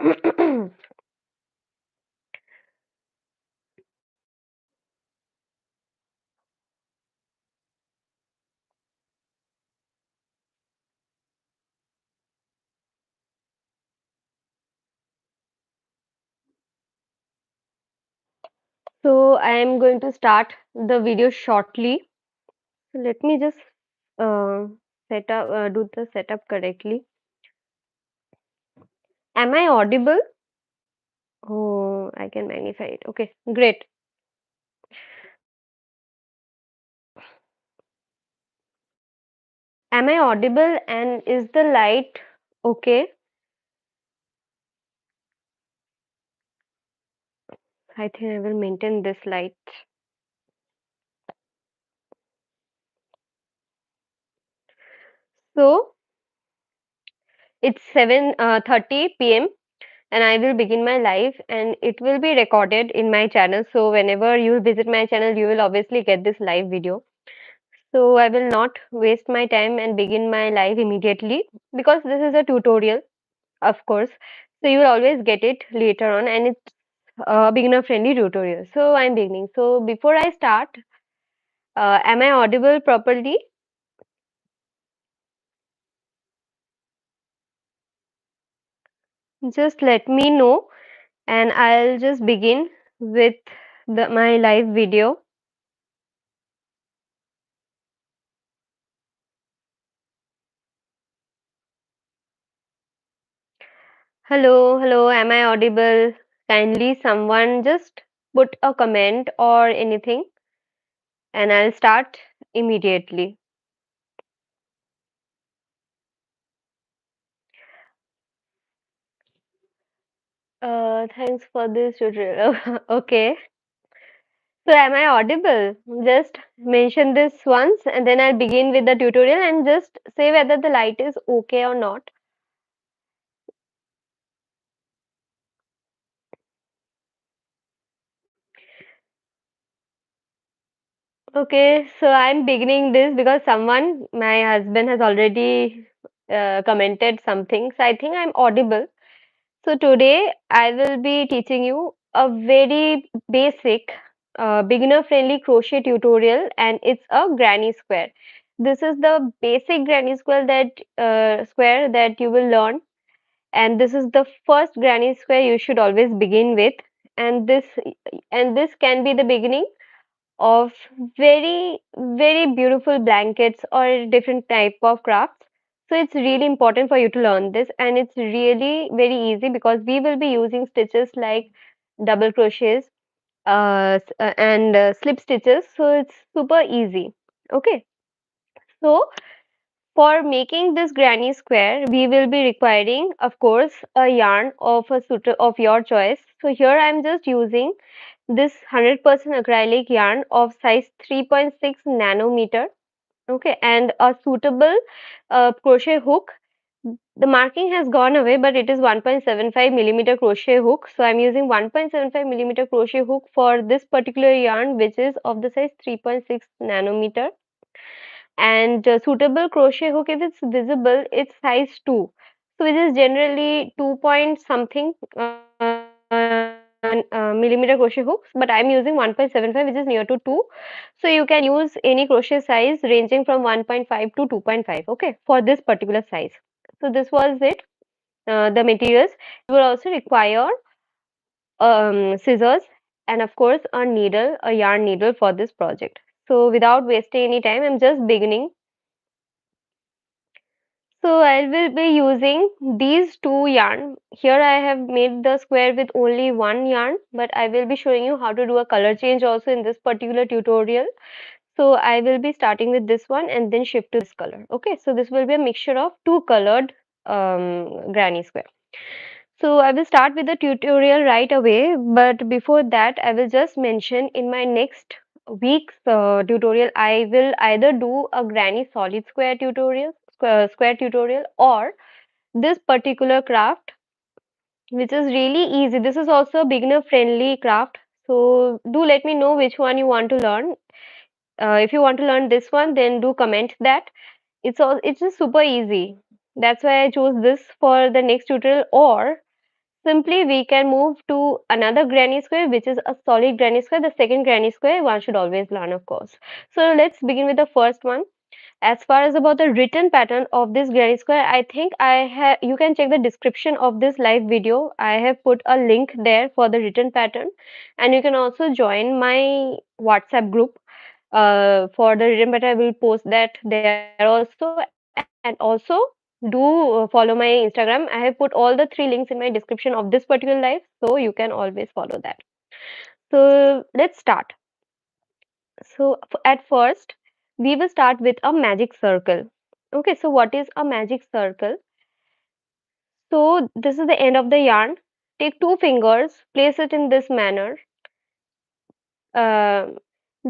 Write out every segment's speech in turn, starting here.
So I am going to start the video shortly. So let me just uh, do the setup correctly. Am I audible? Oh, I can magnify it. Okay, great. Am I audible and is the light okay? I think I will maintain this light. So it's 7:30 p.m. and I will begin my live and it will be recorded in my channel. So whenever you visit my channel, you will obviously get this live video. So I will not waste my time and begin my live immediately because this is a tutorial, of course. So you will always get it later on and it's a beginner friendly tutorial. So I'm beginning. So before I start, am I audible properly? Just let me know and I'll just begin with my live video. Hello, hello, am I audible? Kindly someone just put a comment or anything and I'll start immediately. Thanks for this tutorial. Okay. So am I audible? Just mention this once and then I'll begin with the tutorial and just say whether the light is okay or not. Okay, so I'm beginning this because my husband has already commented something. So I think I'm audible. So today I will be teaching you a very basic beginner-friendly crochet tutorial and it's a granny square. This is the basic granny square that you will learn and this is the first granny square you should always begin with and this can be the beginning of very beautiful blankets or different type of crafts. So it's really important for you to learn this and it's really very easy because we will be using stitches like double crochets and slip stitches, so it's super easy. Okay, so for making this granny square we will be requiring of course a yarn of a suit of your choice. So here I'm just using this 100% acrylic yarn of size 3.6 nanometer. Okay, and a suitable crochet hook. The marking has gone away, but it is 1.75 millimeter crochet hook. So I'm using 1.75 millimeter crochet hook for this particular yarn, which is of the size 3.6 nanometer. And suitable crochet hook, if it's visible, it's size 2. So it is generally 2 point something millimeter crochet hooks, but I'm using 1.75, which is near to 2. So you can use any crochet size ranging from 1.5 to 2.5, okay, for this particular size. So this was it, the materials. You will also require scissors and of course a needle, a yarn needle for this project. So without wasting any time, I'm just beginning. So I will be using these two yarn. Here I have made the square with only one yarn, but I will be showing you how to do a color change also in this particular tutorial. So I will be starting with this one and then shift to this color. Okay, so this will be a mixture of two colored granny square. So I will start with the tutorial right away, but before that I will just mention in my next week's tutorial I will either do a granny solid square tutorial or this particular craft which is really easy. This is also a beginner friendly craft. So do let me know which one you want to learn. If you want to learn this one, then do comment that. It's just super easy. That's why I chose this for the next tutorial. Or simply we can move to another granny square, which is a solid granny square. The second granny square one should always learn, of course. So let's begin with the first one. As far as about the written pattern of this granny square, I think I have, you can check the description of this live video. I have put a link there for the written pattern, and you can also join my WhatsApp group. For the written pattern, I will post that there also, and also do follow my Instagram. I have put all the three links in my description of this particular live, so you can always follow that. So let's start. So at first, we will start with a magic circle. Okay, so what is a magic circle? So this is the end of the yarn. Take two fingers, place it in this manner. Uh,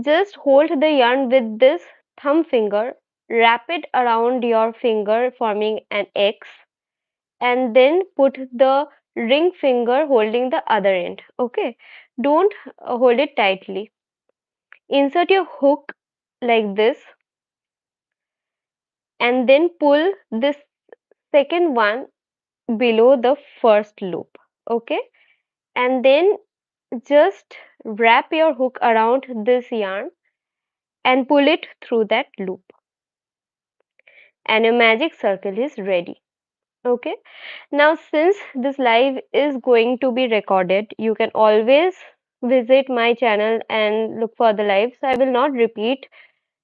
just hold the yarn with this thumb finger, wrap it around your finger, forming an X, and then put the ring finger holding the other end. Okay, don't hold it tightly. Insert your hook like this, and then pull this second one below the first loop. Okay, and then just wrap your hook around this yarn and pull it through that loop, and your magic circle is ready. Okay, now since this live is going to be recorded, you can always visit my channel and look for the live. So I will not repeat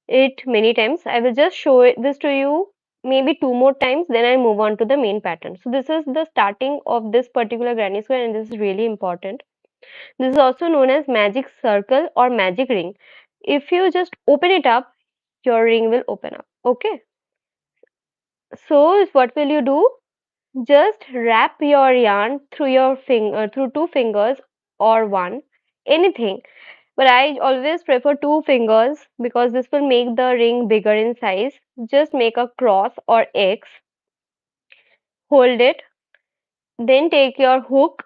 it many times. I will just show this to you maybe two more times, then I move on to the main pattern. So this is the starting of this particular granny square, and this is really important. This is also known as magic circle or magic ring. If you just open it up, your ring will open up. Okay, so what will you do? Just wrap your yarn through your finger, through two fingers or one, anything. But I always prefer two fingers because this will make the ring bigger in size. Just make a cross or X, hold it, then take your hook,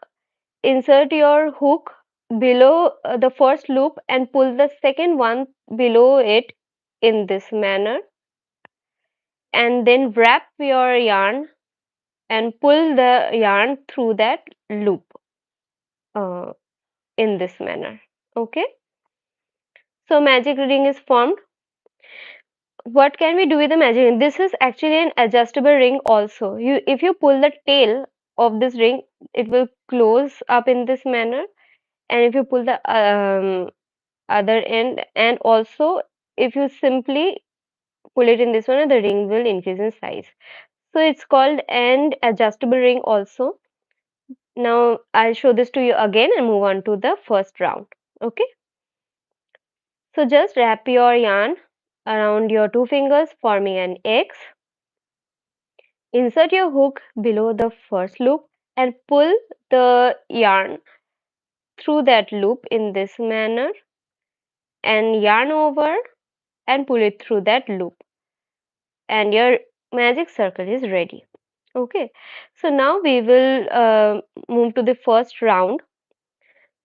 insert your hook below the first loop and pull the second one below it in this manner, and then wrap your yarn and pull the yarn through that loop uh, in this manner. Okay, so magic ring is formed. What can we do with the magic ring? This is actually an adjustable ring also. You, if you pull the tail of this ring, it will close up in this manner, and if you pull the other end, and also if you simply pull it in this one, the ring will increase in size. So it's called an adjustable ring also. Now I'll show this to you again and move on to the first round. Okay, so just wrap your yarn around your two fingers, forming an X. Insert your hook below the first loop and pull the yarn through that loop in this manner, and yarn over and pull it through that loop, and your magic circle is ready. Okay, so now we will move to the first round.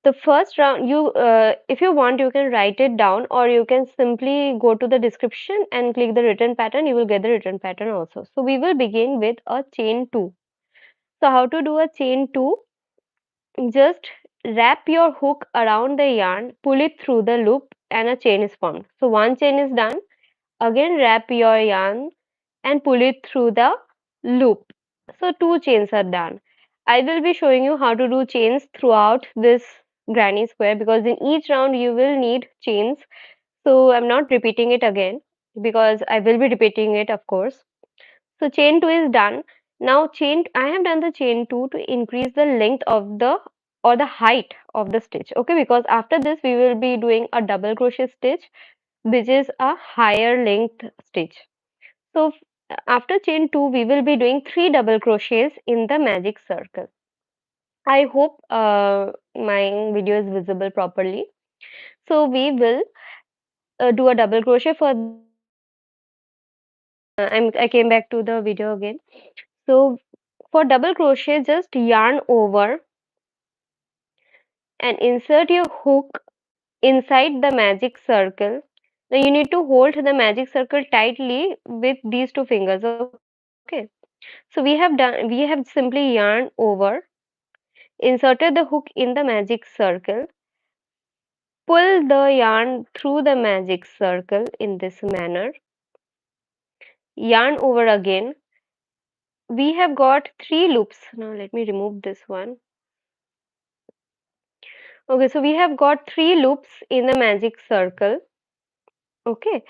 The first round, you if you want, you can write it down, or you can simply go to the description and click the written pattern. You will get the written pattern also. So we will begin with a chain 2. So how to do a chain 2? Just wrap your hook around the yarn, pull it through the loop, and a chain is formed. So one chain is done. Again, wrap your yarn and pull it through the loop. So two chains are done. I will be showing you how to do chains throughout this granny square, because in each round you will need chains. So I'm not repeating it again because I will be repeating it, of course. So chain 2 is done. Now I have done the chain 2 to increase the length of the, or the height of the stitch. Okay, because after this we will be doing a double crochet stitch, which is a higher length stitch. So after chain 2 we will be doing 3 double crochets in the magic circle. I hope my video is visible properly. So we will do a double crochet for this. I came back to the video again. So for double crochet, just yarn over and insert your hook inside the magic circle. Now you need to hold the magic circle tightly with these two fingers. Okay. So we have simply yarn over, inserted the hook in the magic circle, pull the yarn through the magic circle in this manner, yarn over again. We have got three loops. Now let me remove this one. Okay, so we have got three loops in the magic circle. Okay,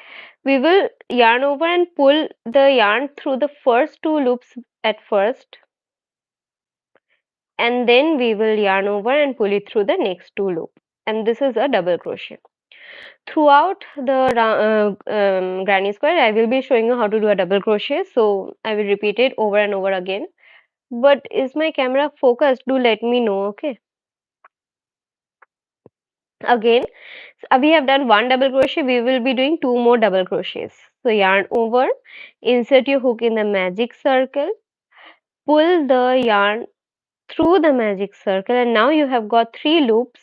we will yarn over and pull the yarn through the first two loops at first, and then we will yarn over and pull it through the next two loop, and this is a double crochet. Throughout the granny square, I will be showing you how to do a double crochet, so I will repeat it over and over again. But is my camera focused? Do let me know. Okay, again, we have done one double crochet, we will be doing two more double crochets. So yarn over, insert your hook in the magic circle, pull the yarn through the magic circle, and now you have got three loops.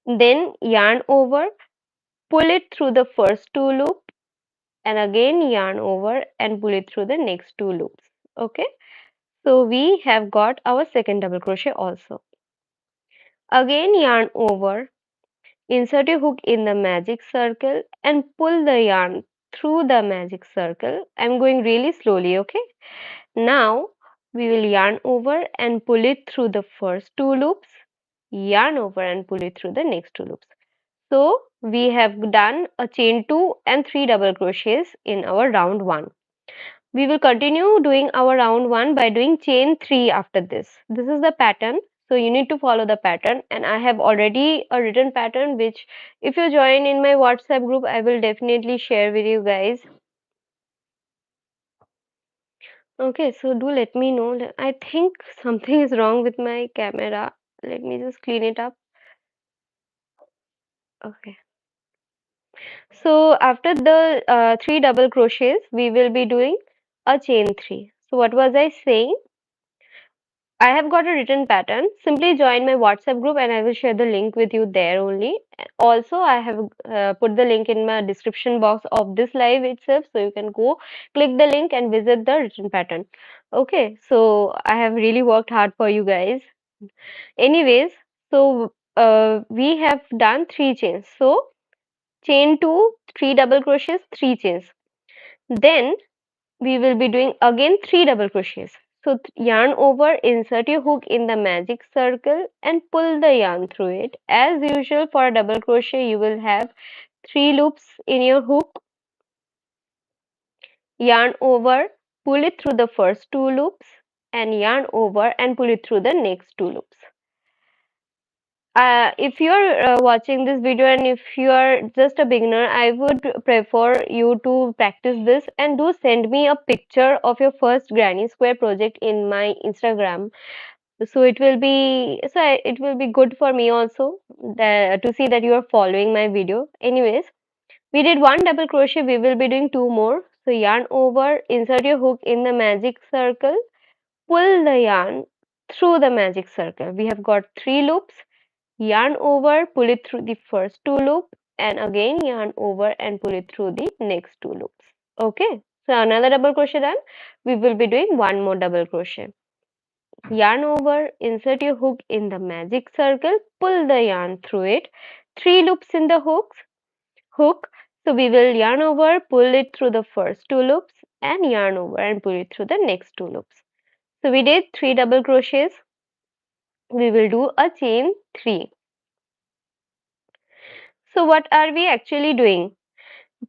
Then yarn over, pull it through the first two loops, and again yarn over and pull it through the next two loops. Okay, so we have got our second double crochet also. Again yarn over, insert your hook in the magic circle and pull the yarn through the magic circle. I'm going really slowly, okay? Now we will yarn over and pull it through the first two loops, yarn over and pull it through the next two loops. So we have done a chain 2 and 3 double crochets in our round 1. We will continue doing our round 1 by doing chain 3 after this. This is the pattern. So you need to follow the pattern, and I have already a written pattern which if you join in my WhatsApp group I will definitely share with you guys. Okay, so do let me know. I think something is wrong with my camera. Let me just clean it up. Okay. So after the three double crochets, we will be doing a chain 3. So what was I saying? I have got a written pattern. Simply join my WhatsApp group and I will share the link with you there only. Also, I have put the link in my description box of this live itself. So you can go click the link and visit the written pattern. Okay, so I have really worked hard for you guys. Anyways, so we have done three chains. So chain 2, 3 double crochets, 3 chains. Then we will be doing again 3 double crochets. So yarn over, insert your hook in the magic circle and pull the yarn through it. As usual for a double crochet, you will have 3 loops in your hook. Yarn over, pull it through the first 2 loops and yarn over and pull it through the next 2 loops. If you're watching this video and if you are just a beginner, I would prefer you to practice this and do send me a picture of your first granny square project in my Instagram. So it will be good for me also to see that you are following my video. Anyways, we did one double crochet. We will be doing two more. So yarn over, insert your hook in the magic circle, pull the yarn through the magic circle. We have got three loops. Yarn over, pull it through the first two loops and again yarn over and pull it through the next two loops. Okay, so another double crochet done. We will be doing one more double crochet. Yarn over, insert your hook in the magic circle, pull the yarn through it. Three loops in the hook. So we will yarn over, pull it through the first two loops and yarn over and pull it through the next two loops. So we did three double crochets. We will do a chain 3. So what are we actually doing?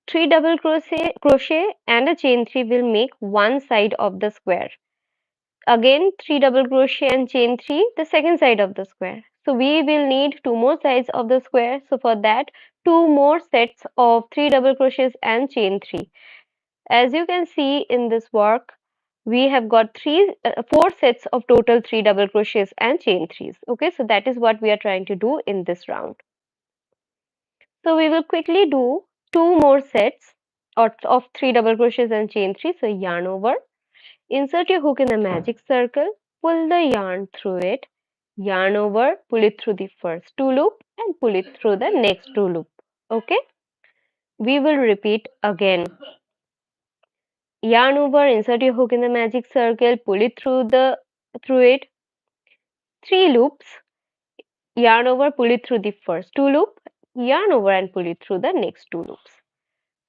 Three double crochet and a chain 3 will make one side of the square. Again, three double crochet and chain 3, the second side of the square. So we will need two more sides of the square. So for that, two more sets of three double crochets and chain 3. As you can see in this work, we have got four sets of total three double crochets and chain 3s. Okay, so that is what we are trying to do in this round. So we will quickly do two more sets of three double crochets and chain 3. So yarn over, insert your hook in the magic circle, pull the yarn through it, yarn over, pull it through the first two loop and pull it through the next two loop. Okay, we will repeat again. Yarn over, insert your hook in the magic circle, pull it through it, three loops, yarn over, pull it through the first two loop, yarn over and pull it through the next two loops.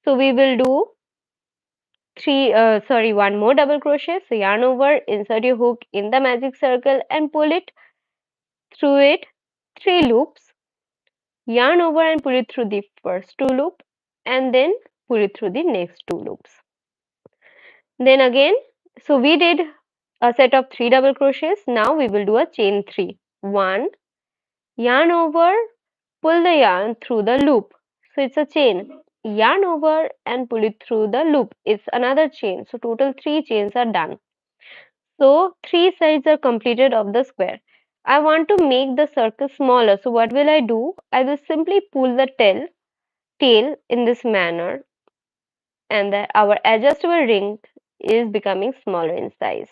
So we will do one more double crochet. So yarn over, insert your hook in the magic circle and pull it through it, three loops, yarn over and pull it through the first two loop and then pull it through the next two loops. Then again, so we did a set of three double crochets. Now we will do a chain three. One, yarn over, pull the yarn through the loop. So it's a chain. Yarn over and pull it through the loop. It's another chain. So total three chains are done. So three sides are completed of the square. I want to make the circle smaller. So what will I do? I will simply pull the tail in this manner and our adjustable ring is becoming smaller in size.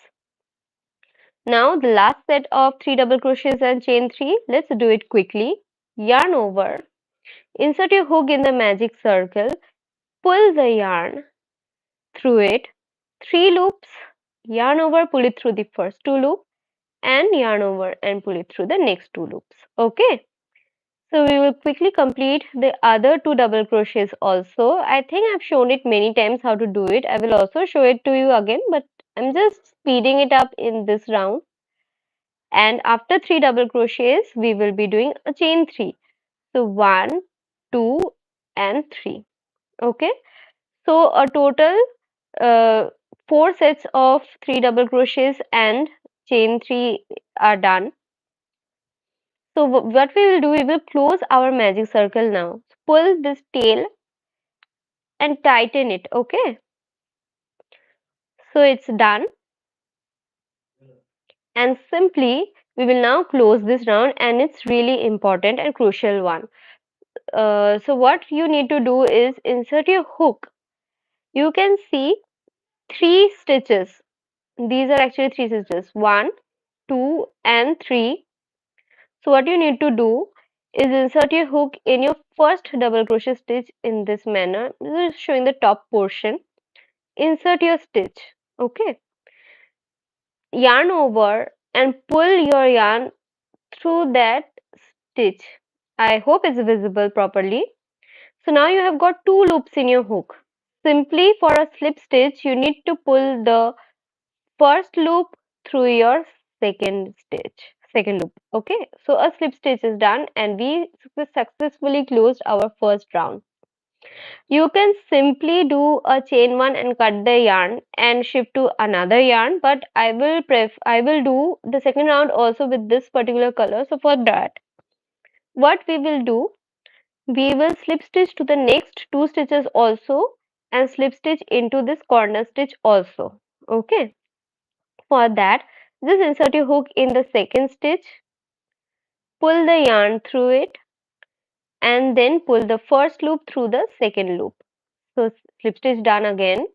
Now the last set of three double crochets and chain three. Let's do it quickly. Yarn over, insert your hook in the magic circle, pull the yarn through it, three loops, yarn over, pull it through the first two loops and yarn over and pull it through the next two loops. Okay. So we will quickly complete the other two double crochets also. I think I've shown it many times how to do it. I will also show it to you again, but I'm just speeding it up in this round. And after three double crochets, we will be doing a chain three. So one, two, and three. Okay. So a total uh, four sets of three double crochets and chain three are done. So what we will do, we will close our magic circle now. Pull this tail and tighten it. Okay. So it's done. And simply we will now close this round, and it's really important and crucial one. So what you need to do is insert your hook. You can see three stitches. These are actually three stitches. One, two, and three. So what you need to do is insert your hook in your first double crochet stitch in this manner. This is showing the top portion. Insert your stitch. Okay. Yarn over and pull your yarn through that stitch. I hope it's visible properly. So now you have got two loops in your hook. Simply for a slip stitch, you need to pull the first loop through your second loop. Okay, so a slip stitch is done and we successfully closed our first round. You can simply do a chain one and cut the yarn and shift to another yarn, but I will do the second round also with this particular color. So for that, what we will do, we will slip stitch to the next two stitches also and slip stitch into this corner stitch also. Okay. For that, just insert your hook in the second stitch, pull the yarn through it, and then pull the first loop through the second loop. So slip stitch done again.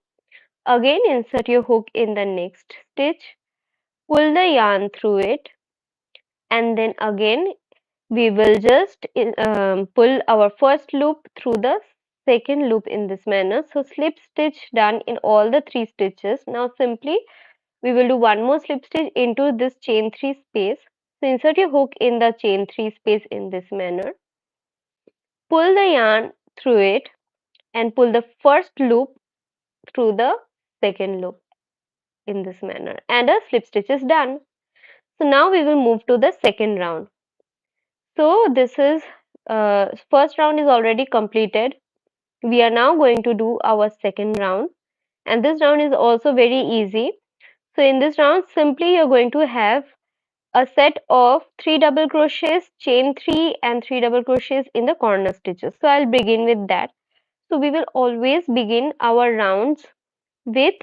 Again insert your hook in the next stitch, pull the yarn through it, and then again we will just pull our first loop through the second loop in this manner. So slip stitch done in all the three stitches. Now simply we will do one more slip stitch into this chain three space. So insert your hook in the chain three space in this manner. Pull the yarn through it and pull the first loop through the second loop in this manner, and a slip stitch is done. So now we will move to the second round. So this is first round is already completed. We are now going to do our second round, and this round is also very easy. So in this round, simply you're going to have a set of three double crochets, chain three, and three double crochets in the corner stitches. So I'll begin with that. So we will always begin our rounds with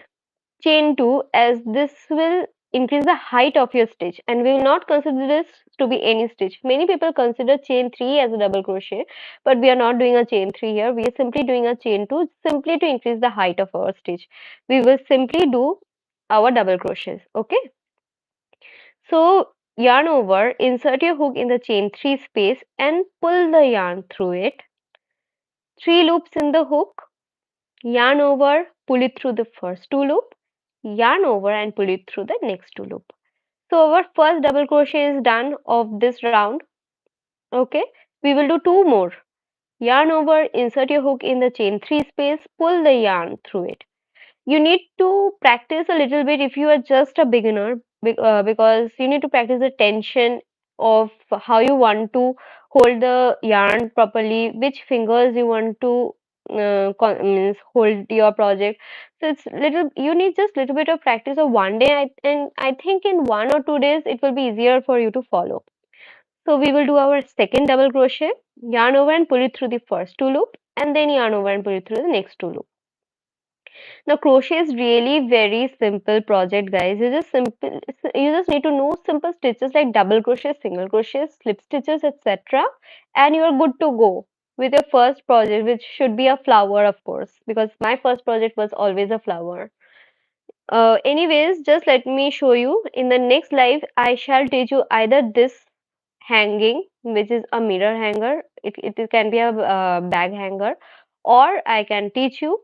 chain 2, as this will increase the height of your stitch, and we will not consider this to be any stitch. Many people consider chain 3 as a double crochet, but we are not doing a chain 3 here. We are simply doing a chain 2 simply to increase the height of our stitch. We will simply do our double crochets. Okay. So yarn over, insert your hook in the chain 3 space and pull the yarn through it. Three loops in the hook. Yarn over, pull it through the first two loop, yarn over and pull it through the next two loop. So our first double crochet is done of this round. Okay, we will do two more. Yarn over, insert your hook in the chain 3 space, pull the yarn through it. You need to practice a little bit if you are just a beginner, because you need to practice the tension of how you want to hold the yarn properly, which fingers you want to means hold your project. So it's little, you need just little bit of practice of one day, and I think in 1 or 2 days it will be easier for you to follow. So we will do our second double crochet, yarn over and pull it through the first two loop, and then yarn over and pull it through the next two loop. Now crochet is really very simple project, guys. You just need to know simple stitches like double crochet, single crochet, slip stitches, etc. And you're good to go with your first project, which should be a flower, of course, because my first project was always a flower. Anyways, just let me show you. In the next live, I shall teach you either this hanging, which is a mirror hanger. It can be a bag hanger, or I can teach you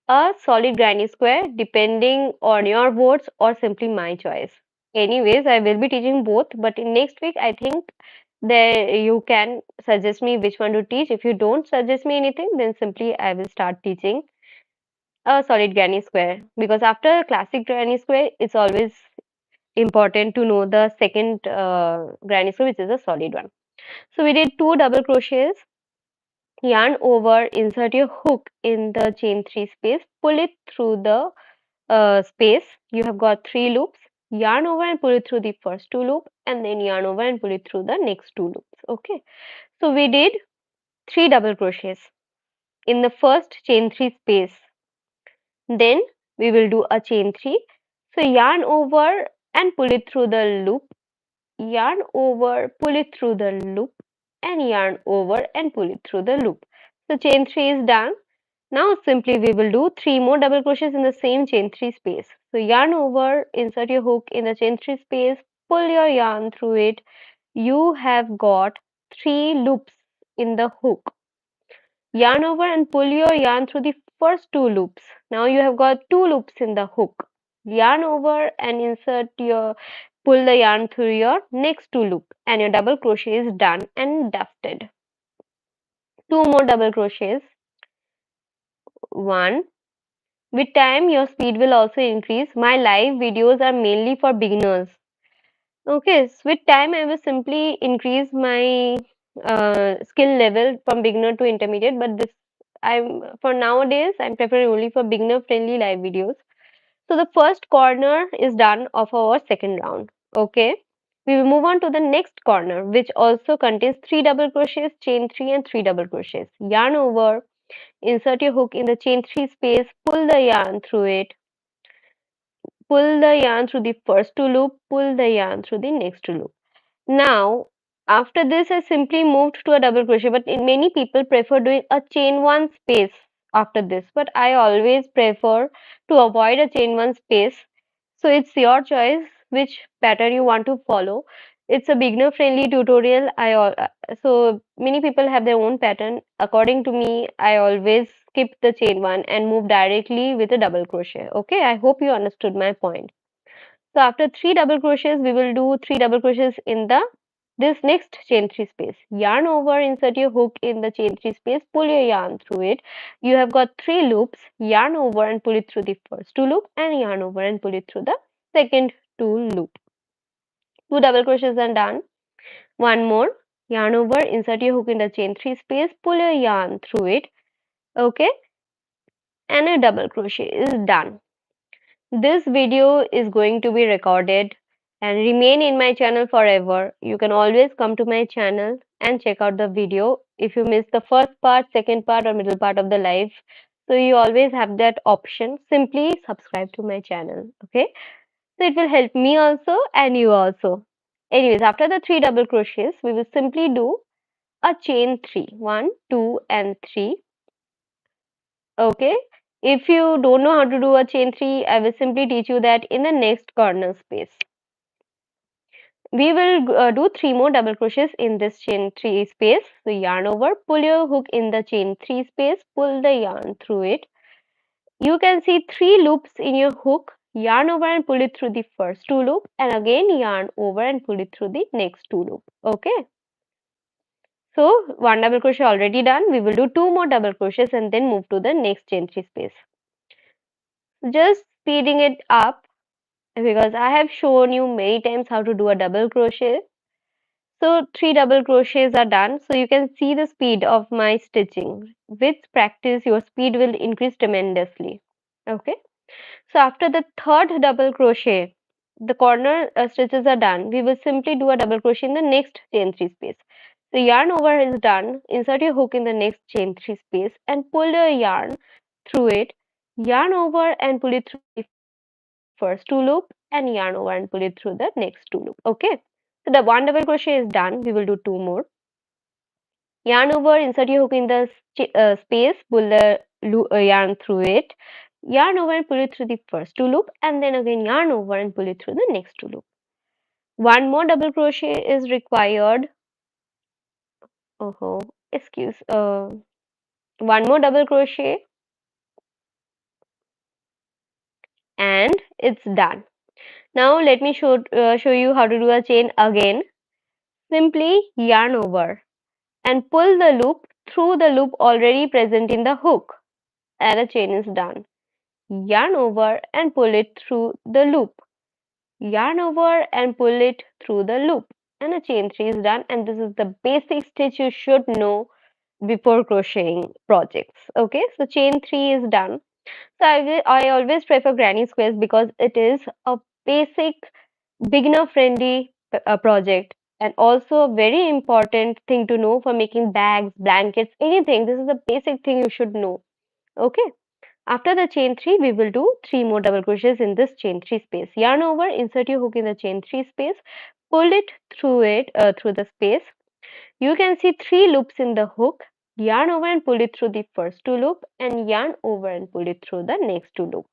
a solid granny square depending on your votes or simply my choice. Anyways, I will be teaching both, but in next week I think there you can suggest me which one to teach. If you don't suggest me anything, then simply I will start teaching a solid granny square, because after classic granny square it's always important to know the second granny square, which is a solid one. So we did two double crochets, yarn over, insert your hook in the chain 3 space, pull it through the space. You have got three loops, yarn over and pull it through the first two loop, and then yarn over and pull it through the next two loops. Okay, so we did three double crochets in the first chain 3 space. Then we will do a chain 3. So yarn over and pull it through the loop, yarn over, pull it through the loop, and yarn over and pull it through the loop. So chain 3 is done. Now simply we will do three more double crochets in the same chain 3 space. So yarn over, insert your hook in the chain 3 space, pull your yarn through it. You have got three loops in the hook. Yarn over and pull your yarn through the first two loops. Now you have got two loops in the hook. Yarn over and insert your, pull the yarn through your next two loop, and your double crochet is done and dusted. Two more double crochets. One. With time, your speed will also increase. My live videos are mainly for beginners. Okay, so with time, I will simply increase my skill level from beginner to intermediate. But this, I'm for nowadays, I'm preferring only for beginner-friendly live videos. So the first corner is done of our second round. Okay, we will move on to the next corner, which also contains three double crochets, chain three, and three double crochets. Yarn over, insert your hook in the chain three space, pull the yarn through it, pull the yarn through the first two loop, pull the yarn through the next two loop. Now, after this, I simply moved to a double crochet, but many people prefer doing a chain one space after this, but I always prefer to avoid a chain one space. So it's your choice which pattern you want to follow. It's a beginner friendly tutorial. So many people have their own pattern. According to me, I always skip the chain one and move directly with a double crochet. Okay, I hope you understood my point. So after three double crochets, we will do three double crochets in the this next chain three space. Yarn over, insert your hook in the chain three space, pull your yarn through it. You have got three loops. Yarn over and pull it through the first two loop, and yarn over and pull it through the second two loop. Two double crochets are done. One more. Yarn over, insert your hook in the chain three space, pull your yarn through it. Okay, and a double crochet is done. This video is going to be recorded and remain in my channel forever. You can always come to my channel and check out the video if you missed the first part, second part, or middle part of the live. So you always have that option. Simply subscribe to my channel. Okay. So it will help me also and you also. Anyways, after the three double crochets, we will simply do a chain three. One, two, and three. Okay. If you don't know how to do a chain three, I will simply teach you that in the next corner space. We will do three more double crochets in this chain three space. So yarn over, pull your hook in the chain three space, pull the yarn through it. You can see three loops in your hook. yarn over and pull it through the first two loop, and again yarn over and pull it through the next two loop. Okay, so one double crochet already done. We will do two more double crochets and then move to the next chain three space. Just speeding it up because I have shown you many times how to do a double crochet. So three double crochets are done. So you can see the speed of my stitching. With practice, your speed will increase tremendously. Okay. So after the third double crochet, the corner stitches are done. We will simply do a double crochet in the next chain three space. The yarn over is done. Insert your hook in the next chain three space and pull your yarn through it. Yarn over and pull it through the first two loop and yarn over and pull it through the next two loop. Okay. So the one double crochet is done. We will do two more. Yarn over, insert your hook in the space, pull the yarn through it, yarn over and pull it through the first two loop, and then again yarn over and pull it through the next two loop. One more double crochet is required. Oh, excuse. One more double crochet, and it's done. Now let me show you how to do a chain again. Simply yarn over and pull the loop through the loop already present in the hook, and a chain is done. Yarn over and pull it through the loop, yarn over and pull it through the loop, and a chain three is done. And this is the basic stitch you should know before crocheting projects. Okay, so chain three is done. So I always prefer granny squares because it is a basic beginner friendly project, and also a very important thing to know for making bags, blankets, anything. This is a basic thing you should know. Okay, after the chain 3, we will do 3 more double crochets in this chain 3 space. Yarn over, insert your hook in the chain 3 space, pull it through the space. You can see 3 loops in the hook. Yarn over and pull it through the first 2 loop, and yarn over and pull it through the next 2 loop.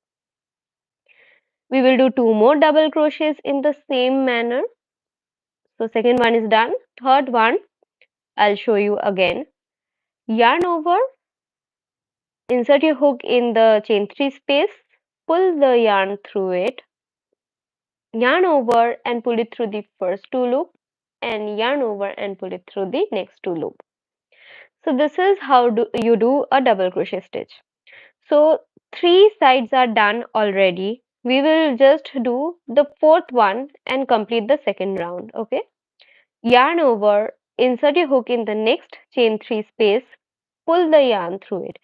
We will do 2 more double crochets in the same manner. So second one is done. Third one, I'll show you again. Yarn over, insert your hook in the chain 3 space, pull the yarn through it, yarn over and pull it through the first two loop, and yarn over and pull it through the next two loop. So this is how you do a double crochet stitch. So three sides are done already. We will just do the fourth one and complete the second round. Okay, yarn over, insert your hook in the next chain three space, pull the yarn through it.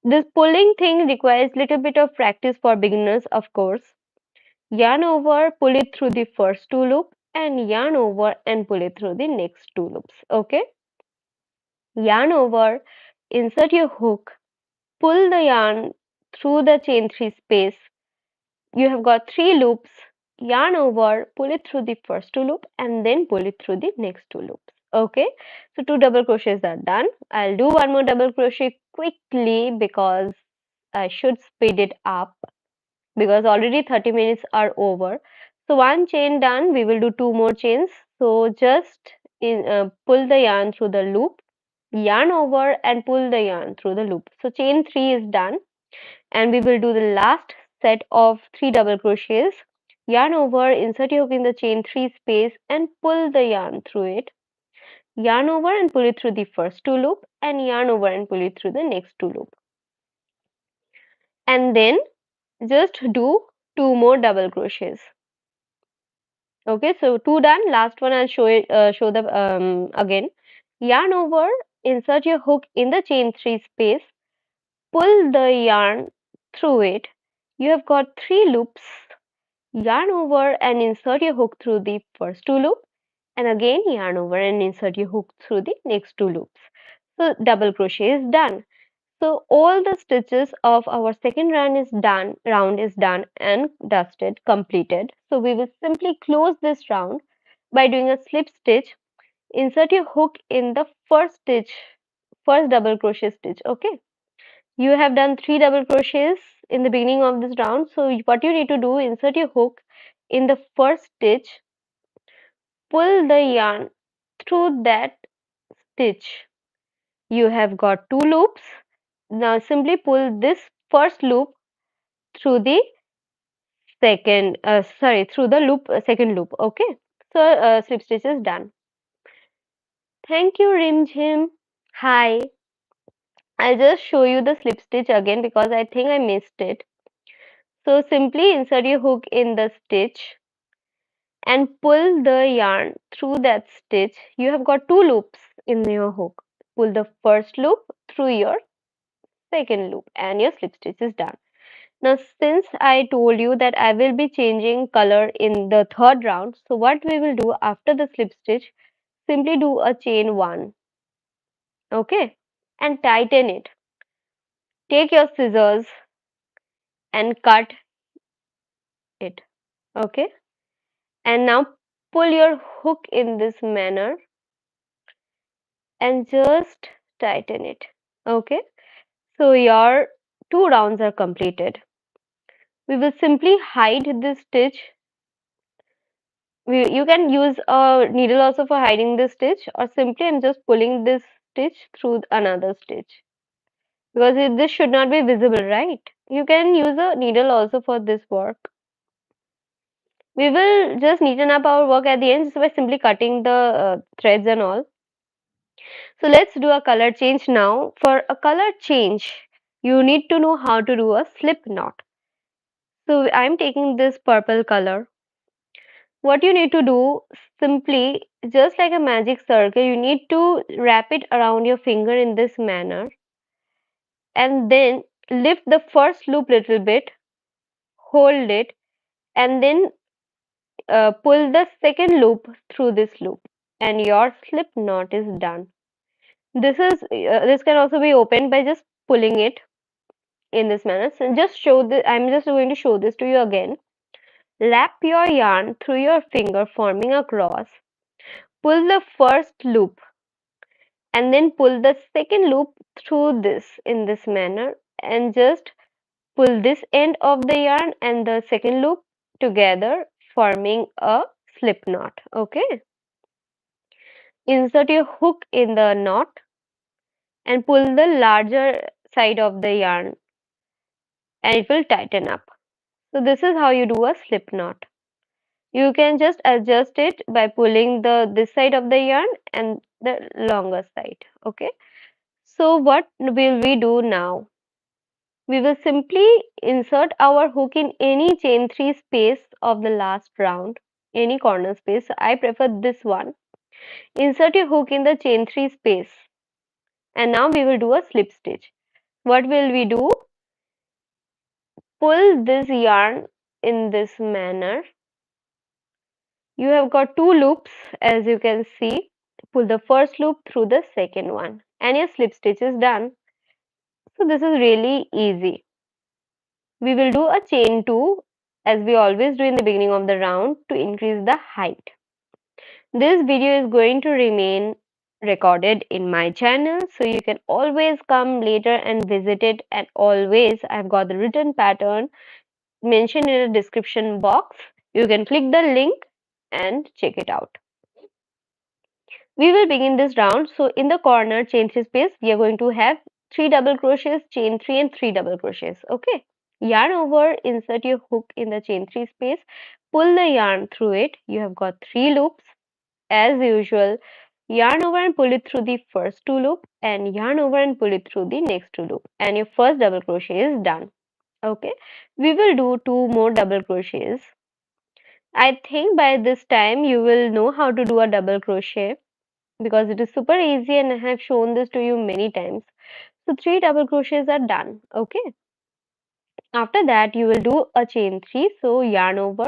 This pulling thing requires little bit of practice for beginners, of course. Yarn over, pull it through the first two loop, and yarn over and pull it through the next two loops. Okay, yarn over, insert your hook, pull the yarn through the chain three space. You have got three loops. Yarn over, pull it through the first two loop, and then pull it through the next two loops. Okay, so two double crochets are done. I'll do one more double crochet quickly because I should speed it up, because already 30 minutes are over. So one chain done, we will do two more chains. So just pull the yarn through the loop, yarn over and pull the yarn through the loop. So chain 3 is done, and we will do the last set of 3 double crochets. Yarn over, insert your hook in the chain 3 space and pull the yarn through it. Yarn over and pull it through the first two loop, and yarn over and pull it through the next two loop. And then just do two more double crochets. Okay, so two done. Last one I'll show it. Show the again. Yarn over. Insert your hook in the chain three space. Pull the yarn through it. You have got three loops. Yarn over and insert your hook through the first two loops, and again yarn over and insert your hook through the next two loops. So double crochet is done. So all the stitches of our second round is done and dusted, completed. So we will simply close this round by doing a slip stitch. Insert your hook in the first stitch, first double crochet stitch. Okay, you have done three double crochets in the beginning of this round. So what you need to do, insert your hook in the first stitch, pull the yarn through that stitch. You have got two loops. Now simply pull this first loop through the through the loop, second loop. Okay, so slip stitch is done. Thank you, Rimjim. Hi, I'll just show you the slip stitch again because I think I missed it. So simply insert your hook in the stitch and pull the yarn through that stitch. You have got two loops in your hook. Pull the first loop through your second loop and your slip stitch is done. Now, since I told you that I will be changing color in the third round, so what we will do after the slip stitch, simply do a chain one, okay, and tighten it. Take your scissors and cut it, okay, and now pull your hook in this manner and just tighten it, okay. So your two rounds are completed. We will simply hide this stitch. You can use a needle also for hiding this stitch, or simply I'm just pulling this stitch through another stitch because this should not be visible, right? You can use a needle also for this work. We will just neaten up our work at the end just by simply cutting the threads and all. So let's do a color change now. For a color change, you need to know how to do a slip knot. So I'm taking this purple color. What you need to do, simply, just like a magic circle, you need to wrap it around your finger in this manner and then lift the first loop little bit, hold it, and then pull the second loop through this loop, and your slip knot is done. This can also be opened by just pulling it in this manner. So just show this. I'm just going to show this to you again. Wrap your yarn through your finger, forming a cross. Pull the first loop and then pull the second loop through this in this manner and just pull this end of the yarn and the second loop together, forming a slip knot. Okay, insert your hook in the knot and pull the larger side of the yarn and it will tighten up. So this is how you do a slip knot. You can just adjust it by pulling the this side of the yarn and the longer side. Okay, so what will we do now? We will simply insert our hook in any chain 3 space of the last round, any corner space. I prefer this one. Insert your hook in the chain 3 space and now we will do a slip stitch. What will we do? Pull this yarn in this manner. You have got two loops as you can see. Pull the first loop through the second one and your slip stitch is done. So this is really easy. We will do a chain 2 as we always do in the beginning of the round to increase the height. This video is going to remain recorded in my channel, so you can always come later and visit it, and always I've got the written pattern mentioned in the description box. You can click the link and check it out. We will begin this round. So in the corner chain 3 space, we are going to have 3 double crochets, chain 3 and 3 double crochets. Okay. Yarn over, insert your hook in the chain 3 space, pull the yarn through it. You have got 3 loops as usual. Yarn over and pull it through the first 2 loop and yarn over and pull it through the next 2 loop and your first double crochet is done. Okay. We will do 2 more double crochets. I think by this time you will know how to do a double crochet because it is super easy and I have shown this to you many times. So 3 double crochets are done. Okay. After that you will do a chain 3. So yarn over,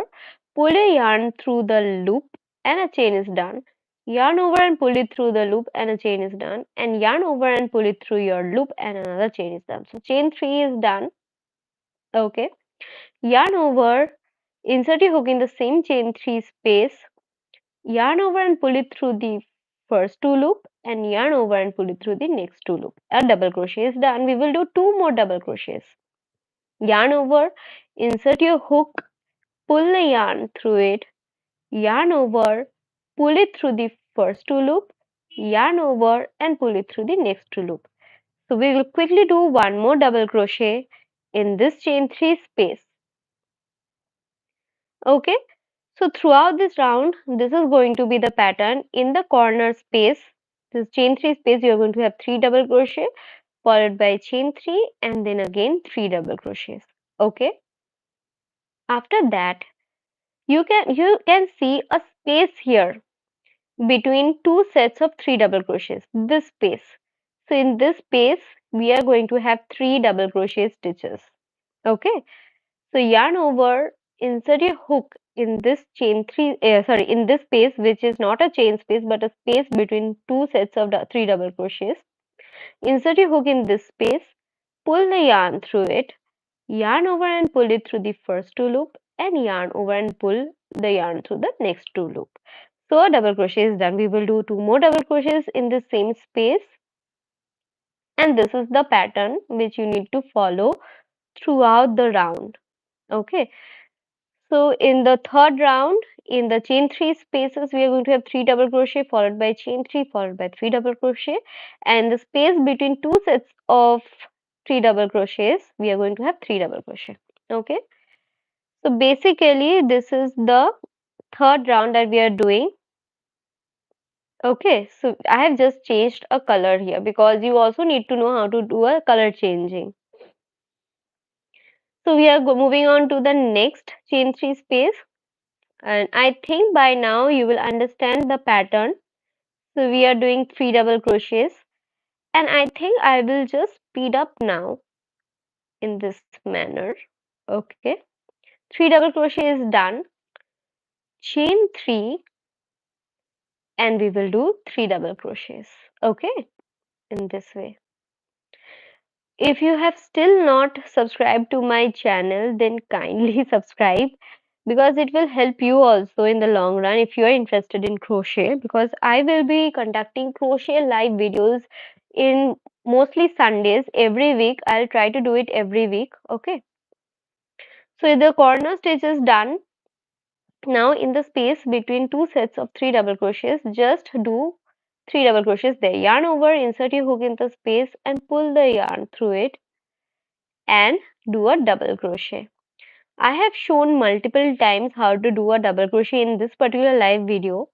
pull a yarn through the loop and a chain is done. Yarn over and pull it through the loop and a chain is done. And yarn over and pull it through your loop and another chain is done. So chain 3 is done. Okay. Yarn over, insert your hook in the same chain 3 space. Yarn over and pull it through the first 2 loop and yarn over and pull it through the next 2 loop. A double crochet is done. We will do 2 more double crochets. Yarn over, insert your hook, pull the yarn through it, yarn over, pull it through the first 2 loop, yarn over and pull it through the next 2 loop. So we will quickly do 1 more double crochet in this chain 3 space. Okay, so throughout this round, this is going to be the pattern. In the corner space, this chain 3 space, you're going to have 3 double crochet followed by chain 3 and then again 3 double crochets. Okay, after that, you can see a space here between two sets of 3 double crochets, this space. So in this space, we are going to have 3 double crochet stitches. Okay, so yarn over, insert a hook in this chain 3, in this space, which is not a chain space but a space between two sets of 3 double crochets. Insert a hook in this space, pull the yarn through it, yarn over and pull it through the first two loop, and yarn over and pull the yarn through the next two loop. So a double crochet is done. We will do 2 more double crochets in the same space, and this is the pattern which you need to follow throughout the round. Okay, so in the third round, in the chain 3 spaces, we are going to have 3 double crochet followed by chain 3 followed by 3 double crochet, and the space between two sets of 3 double crochets, we are going to have 3 double crochet. Okay, so basically this is the third round that we are doing. Okay, so I have just changed a color here because you also need to know how to do a color changing. So we are moving on to the next chain 3 space, and I think by now you will understand the pattern. So we are doing 3 double crochets, and I think I will just speed up now in this manner. Okay, 3 double crochet is done, chain 3, and we will do 3 double crochets. Okay, in this way. If you have still not subscribed to my channel, then kindly subscribe because it will help you also in the long run if you are interested in crochet, because I will be conducting crochet live videos in mostly Sundays every week. I'll try to do it every week. Okay. So the corner stitch is done. Now in the space between two sets of 3 double crochets, just do 3 double crochets there. Yarn over, insert your hook in the space and pull the yarn through it and do a double crochet. I have shown multiple times how to do a double crochet in this particular live video.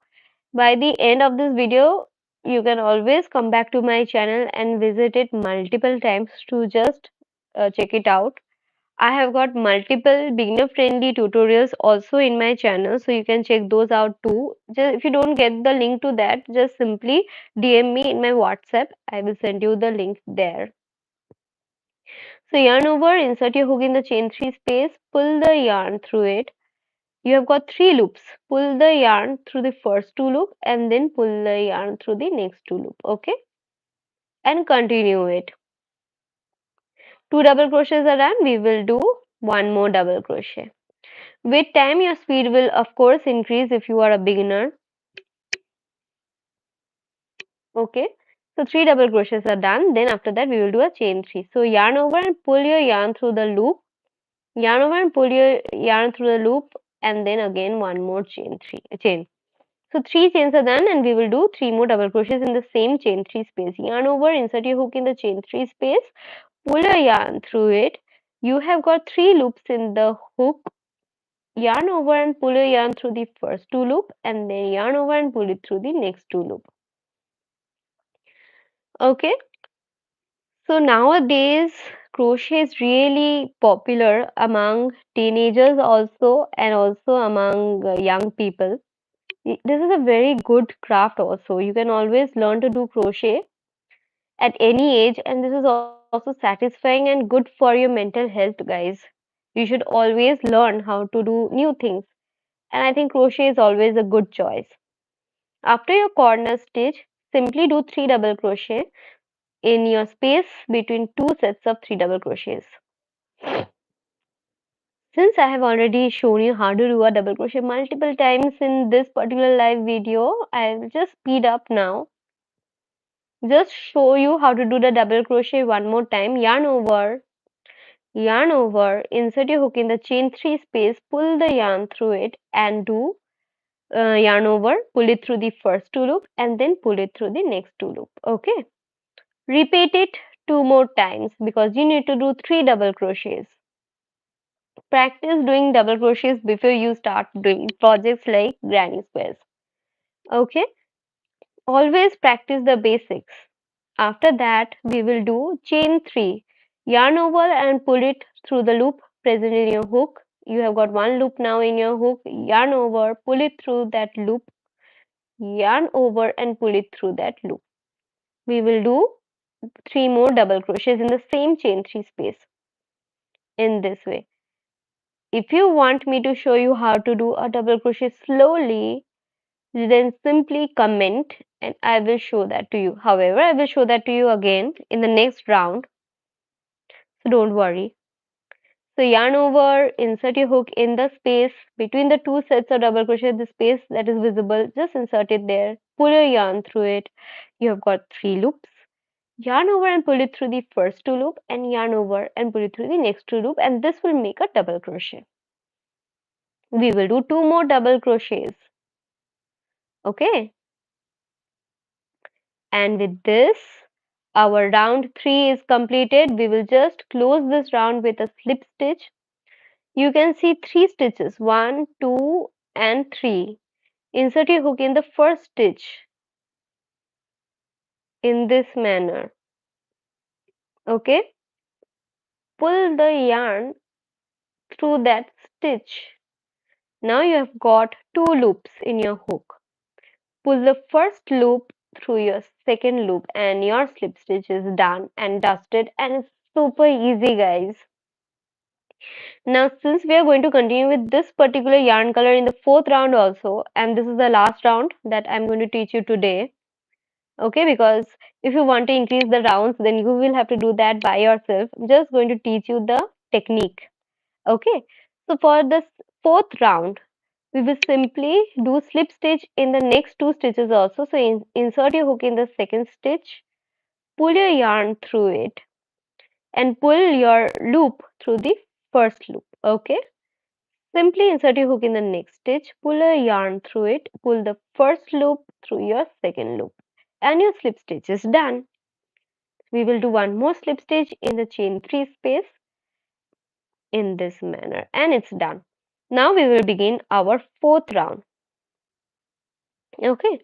By the end of this video, you can always come back to my channel and visit it multiple times to just check it out. I have got multiple beginner friendly tutorials also in my channel, so you can check those out too. Just if you don't get the link to that, just simply DM me in my WhatsApp. I will send you the link there. So yarn over, insert your hook in the chain 3 space, pull the yarn through it. You have got 3 loops. Pull the yarn through the first 2 loop and then pull the yarn through the next 2 loop. Okay, and continue it. 2 double crochets are done. We will do 1 more double crochet. With time, your speed will of course increase if you are a beginner. Okay, so 3 double crochets are done. Then after that, we will do a chain 3. So yarn over and pull your yarn through the loop. Yarn over and pull your yarn through the loop, and then again one more chain. So 3 chains are done, and we will do 3 more double crochets in the same chain 3 space. Yarn over, insert your hook in the chain 3 space, pull a yarn through it. You have got 3 loops in the hook. Yarn over and pull a yarn through the first 2 loop, and then yarn over and pull it through the next 2 loop. Okay, so nowadays crochet is really popular among teenagers also, and also among young people. This is a very good craft also. You can always learn to do crochet at any age, and this is also satisfying and good for your mental health, guys. You should always learn how to do new things, and I think crochet is always a good choice. After your corner stitch, simply do 3 double crochet in your space between two sets of 3 double crochets. Since I have already shown you how to do a double crochet multiple times in this particular live video, I will just speed up now. Just show you how to do the double crochet one more time. Yarn over, insert your hook in the chain 3 space, pull the yarn through it and do yarn over, pull it through the first 2 loop and then pull it through the next 2 loop. Okay. Repeat it 2 more times because you need to do 3 double crochets. practice doing double crochets before you start doing projects like granny squares. Okay, always practice the basics. After that, we will do chain 3. Yarn over and pull it through the loop present in your hook. You have got one loop now in your hook. Yarn over, pull it through that loop. Yarn over and pull it through that loop. We will do 3 more double crochets in the same chain 3 space in this way. If you want me to show you how to do a double crochet slowly, then simply comment and I will show that to you. However, I will show that to you again in the next round, so don't worry. So yarn over, insert your hook in the space between the two sets of double crochet, the space that is visible, just insert it there, pull your yarn through it. You have got 3 loops. Yarn over and pull it through the first 2 loop and yarn over and pull it through the next 2 loop, and this will make a double crochet. We will do 2 more double crochets. Okay, and with this our round 3 is completed. We will just close this round with a slip stitch. You can see 3 stitches, 1, 2 and 3. Insert your hook in the first stitch in this manner. Okay, pull the yarn through that stitch. Now you have got 2 loops in your hook. Pull the first loop through your second loop and your slip stitch is done and dusted, and it's super easy, guys. Now since we are going to continue with this particular yarn color in the fourth round also, and this is the last round that I'm going to teach you today, okay, because if you want to increase the rounds then you will have to do that by yourself. I'm just going to teach you the technique. Okay, so for this fourth round we will simply do slip stitch in the next 2 stitches also. So insert your hook in the second stitch, pull your yarn through it and pull your loop through the first loop. Okay, simply insert your hook in the next stitch, pull a yarn through it, pull the first loop through your second loop, and your slip stitch is done. We will do one more slip stitch in the chain 3 space in this manner, and it's done. Now we will begin our fourth round. Okay,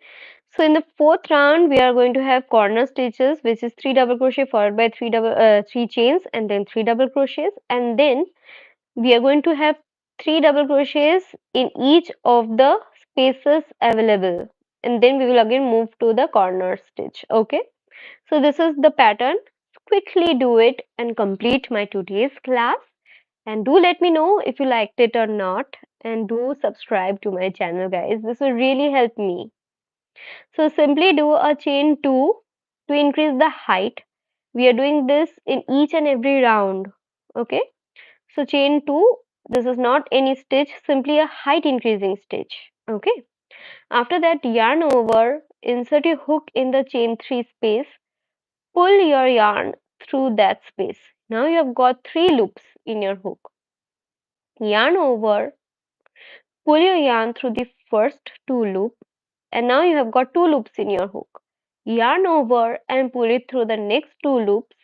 so in the fourth round we are going to have corner stitches, which is 3 double crochet followed by 3 chains and then 3 double crochets, and then we are going to have 3 double crochets in each of the spaces available, and then we will again move to the corner stitch. Okay, so this is the pattern. Quickly do it and complete my today's class, and do let me know if you liked it or not, and do subscribe to my channel, guys. This will really help me. So simply do a chain 2 to increase the height. We are doing this in each and every round. Okay, so chain 2, this is not any stitch, simply a height increasing stitch. Okay, after that yarn over, insert your hook in the chain 3 space, pull your yarn through that space. Now you have got 3 loops in your hook. Yarn over, pull your yarn through the first 2 loops, and now you have got 2 loops in your hook. Yarn over and pull it through the next 2 loops,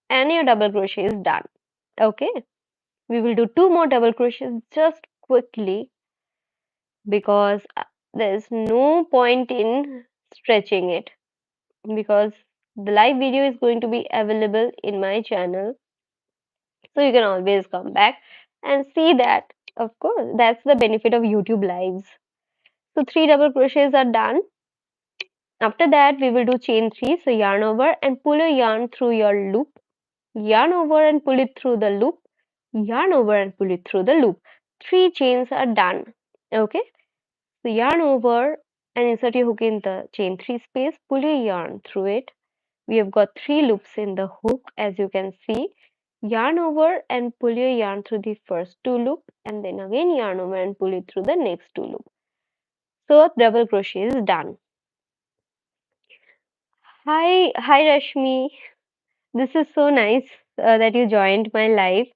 and your double crochet is done. Okay, we will do 2 more double crochets just quickly, because there's no point in stretching it, because the live video is going to be available in my channel, so you can always come back and see that. Of course, that's the benefit of YouTube lives. So 3 double crochets are done. After that we will do chain 3. So yarn over and pull a yarn through your loop, yarn over and pull it through the loop, yarn over and pull it through the loop. 3 chains are done. Okay, so yarn over and insert your hook in the chain 3 space, pull your yarn through it. We have got 3 loops in the hook, as you can see. Yarn over and pull your yarn through the first 2 loop, and then again yarn over and pull it through the next 2 loop. So double crochet is done. Hi Rashmi. This is so nice that you joined my live.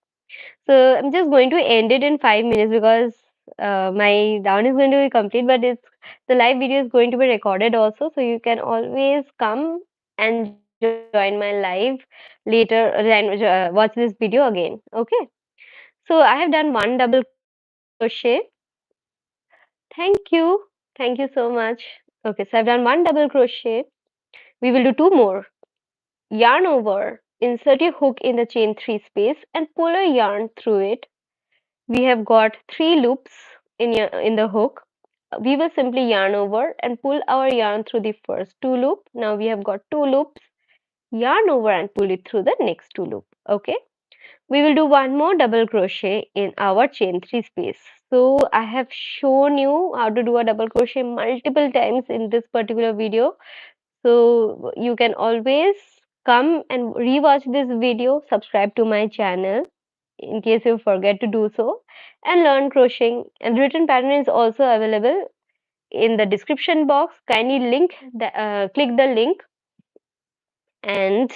So I'm just going to end it in 5 minutes, because my round is going to be complete, but the live video is going to be recorded also, so you can always come and join my live later and watch this video again. Okay. So I have done one double crochet. Thank you. Thank you so much. Okay, so I've done one double crochet. We will do two more. Yarn over, insert your hook in the chain 3 space and pull a yarn through it. We have got 3 loops in the hook. We will simply yarn over and pull our yarn through the first 2 loop. Now we have got 2 loops. Yarn over and pull it through the next 2 loop. Okay. We will do one more double crochet in our chain 3 space. So I have shown you how to do a double crochet multiple times in this particular video. So you can always come and rewatch this video, subscribe to my channel in case you forget to do so, and learn crocheting. And written pattern is also available in the description box. Kindly click the link and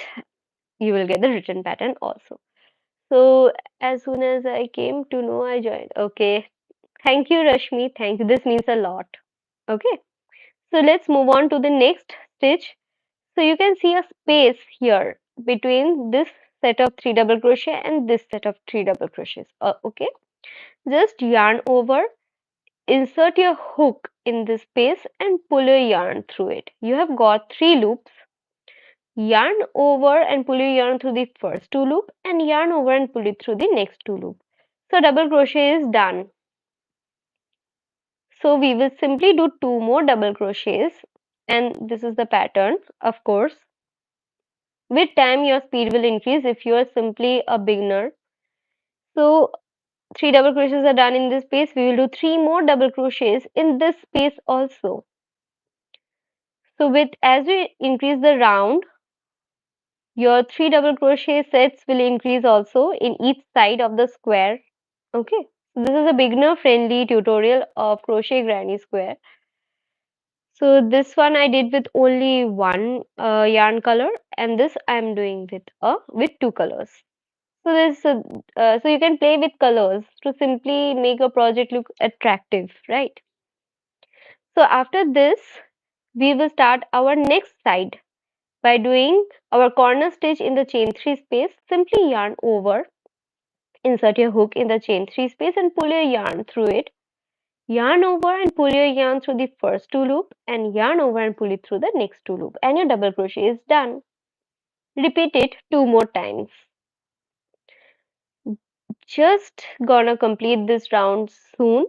you will get the written pattern also. So as soon as I came to know, I joined. Okay. Thank you, Rashmi. Thank you. This means a lot. Okay. So let's move on to the next stitch. So you can see a space here between this set of 3 double crochet and this set of 3 double crochets. Okay. Just yarn over, insert your hook in this space and pull your yarn through it. You have got 3 loops. Yarn over and pull your yarn through the first 2 loop and yarn over and pull it through the next 2 loop. So double crochet is done. So we will simply do 2 more double crochets and this is the pattern, of course. With time your speed will increase if you are simply a beginner. So 3 double crochets are done in this space. We will do 3 more double crochets in this space also. So with as we increase the round, your 3 double crochet sets will increase also in each side of the square. Okay. So this is a beginner friendly tutorial of Crochet Granny Square. So this one I did with only one yarn color and this I am doing with 2 colors. So so you can play with colors to simply make a project look attractive, right? So after this, we will start our next side by doing our corner stitch in the chain 3 space. Simply yarn over, insert your hook in the chain 3 space and pull your yarn through it. Yarn over and pull your yarn through the first 2 loop and yarn over and pull it through the next 2 loop and your double crochet is done. Repeat it 2 more times. Just gonna complete this round soon.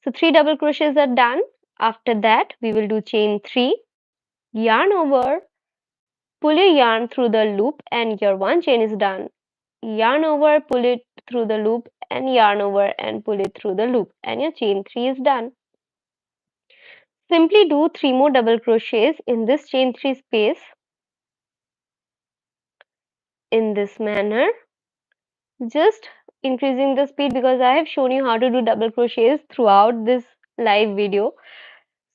So 3 double crochets are done. After that, we will do chain 3, yarn over, pull your yarn through the loop and your one chain is done. Yarn over, pull it through the loop and yarn over and pull it through the loop and your chain 3 is done. Simply do 3 more double crochets in this chain 3 space in this manner. Just increasing the speed because I have shown you how to do double crochets throughout this live video.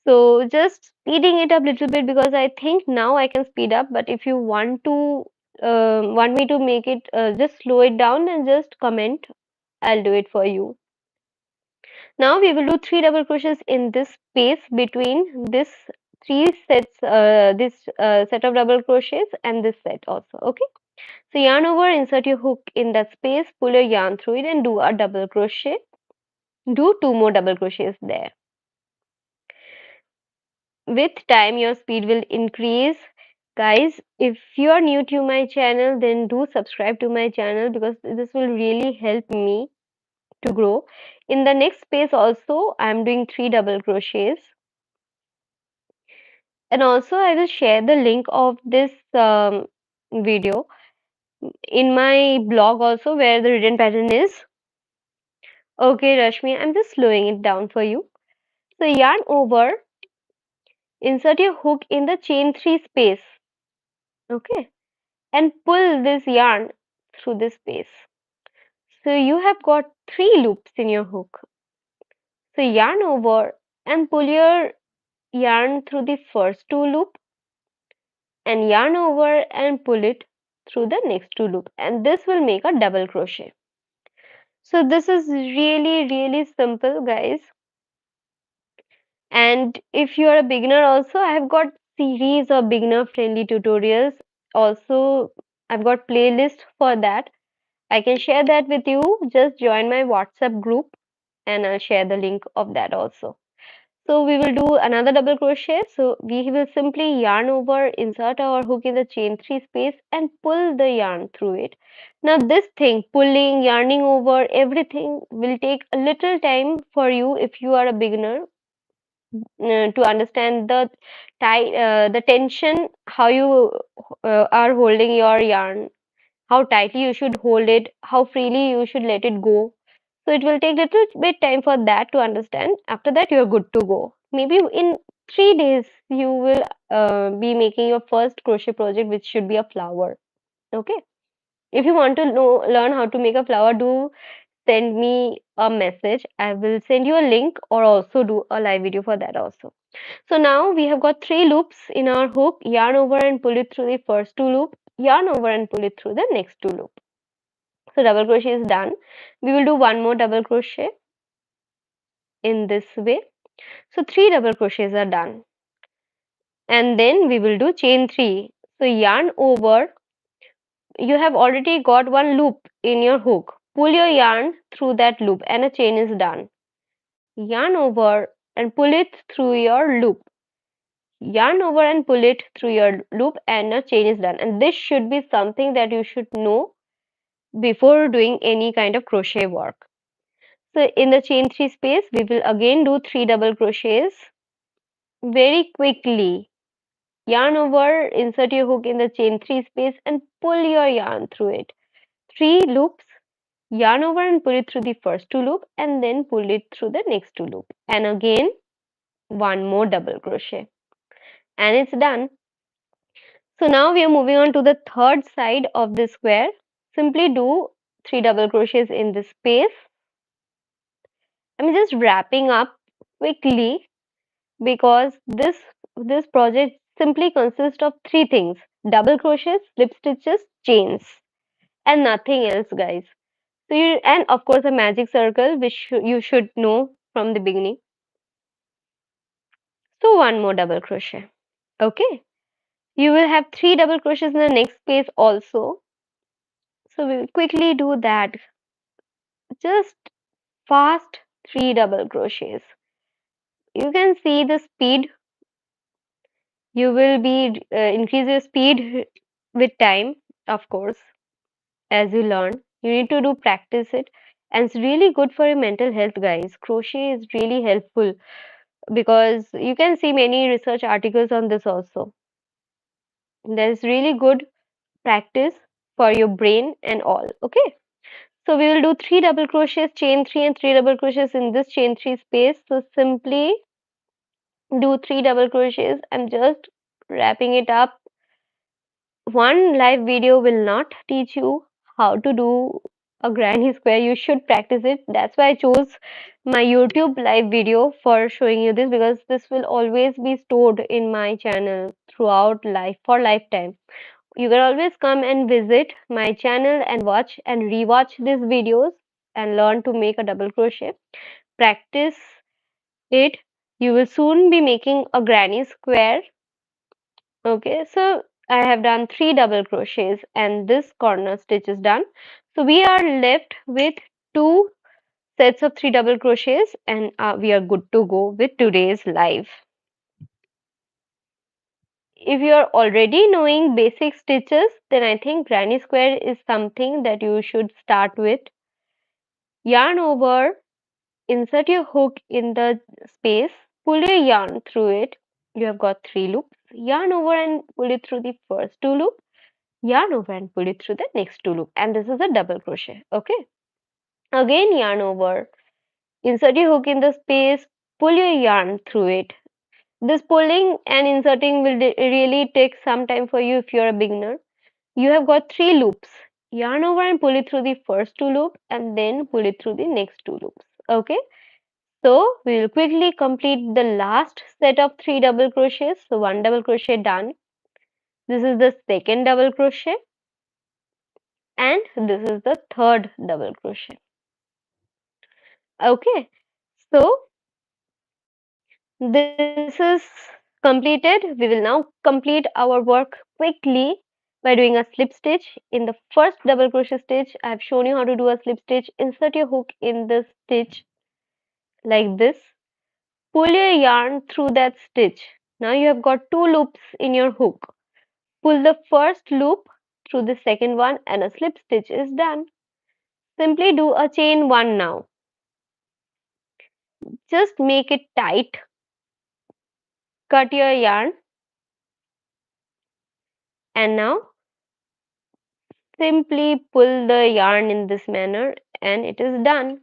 So just speeding it up little bit because I think now I can speed up. But if you want me to make it just slow it down, then just comment. I'll do it for you. Now we will do 3 double crochets in this space between this set of double crochets and this set also. Okay. So yarn over, insert your hook in that space, pull your yarn through it, and do a double crochet. Do 2 more double crochets there. With time your speed will increase. Guys, if you are new to my channel, then do subscribe to my channel because this will really help me to grow. In the next space also I am doing 3 double crochets and also I will share the link of this video in my blog also where the written pattern is. Okay, Rashmi, I'm just slowing it down for you. So yarn over, insert your hook in the chain 3 space. Okay, and pull this yarn through this space. So you have got 3 loops in your hook. So yarn over and pull your yarn through the first 2 loop and yarn over and pull it through the next 2 loop and this will make a double crochet. So this is really simple, guys. And if you are a beginner also, I have got series of beginner friendly tutorials. Also, I've got playlist for that. I can share that with you. Just join my WhatsApp group and I'll share the link of that also. So we will do another double crochet. So we will simply yarn over, insert our hook in the chain 3 space and pull the yarn through it. Now this thing, pulling, yarning over, everything will take a little time for you if you are a beginner, to understand the tension, how you are holding your yarn, how tightly you should hold it, how freely you should let it go. So it will take little bit time for that to understand. After that, you are good to go. Maybe in 3 days, you will be making your first crochet project, which should be a flower. Okay. If you want to learn how to make a flower, do send me a message. I will send you a link or also do a live video for that also. So now we have got 3 loops in our hook. Yarn over and pull it through the first 2 loop. Yarn over and pull it through the next 2 loop. So double crochet is done. We will do one more double crochet in this way. So 3 double crochets are done. And then we will do chain 3. So yarn over, you have already got one loop in your hook. Pull your yarn through that loop and a chain is done. Yarn over and pull it through your loop. Yarn over and pull it through your loop and a chain is done. And this should be something that you should know before doing any kind of crochet work. So in the chain 3 space, we will again do 3 double crochets very quickly. Yarn over, insert your hook in the chain 3 space and pull your yarn through it. 3 loops, yarn over and pull it through the first 2 loop and then pull it through the next 2 loop. And again, one more double crochet. And it's done. So now we are moving on to the third side of the square. Simply do 3 double crochets in this space. I'm just wrapping up quickly because this project simply consists of 3 things: double crochets, slip stitches, chains, and nothing else, guys. So you, and of course a magic circle, which you should know from the beginning. So one more double crochet. Okay, you will have 3 double crochets in the next space also. So we will quickly do that. Just fast 3 double crochets. You can see the speed. You will be increase your speed with time, of course, as you learn. You need to do practice it, and it's really good for your mental health, guys. Crochet is really helpful because you can see many research articles on this also. There's really good practice for your brain and all. Okay, so we will do 3 double crochets, chain 3 and 3 double crochets in this chain 3 space. So simply do 3 double crochets. I'm just wrapping it up. One live video will not teach you how to do a granny square. You should practice it. That's why I chose my YouTube live video for showing you this, because this will always be stored in my channel throughout life for lifetime. You can always come and visit my channel and watch and rewatch these videos and learn to make a double crochet. Practice it. You will soon be making a granny square. Okay, so I have done 3 double crochets and this corner stitch is done. So we are left with 2 sets of 3 double crochets, and we are good to go with today's live. If you are already knowing basic stitches, then I think granny square is something that you should start with. Yarn over, insert your hook in the space, pull your yarn through it. You have got 3 loops. Yarn over and pull it through the first 2 loops. Yarn over and pull it through the next 2 loops, and this is a double crochet. Okay, again yarn over, insert your hook in the space, pull your yarn through it. This pulling and inserting will really take some time for you if you're a beginner. You have got 3 loops. Yarn over and pull it through the first 2 loops and then pull it through the next 2 loops. Okay, so we will quickly complete the last set of 3 double crochets. So one double crochet done. This is the second double crochet and this is the third double crochet. Okay, so this is completed. We will now complete our work quickly. by doing a slip stitch. In the first double crochet stitch, I have shown you how to do a slip stitch. Insert your hook in the stitch like this. Pull your yarn through that stitch. Now you have got two loops in your hook. Pull the first loop through the second one and a slip stitch is done. Simply do a chain one now. Just make it tight. Cut your yarn and now simply pull the yarn in this manner and it is done.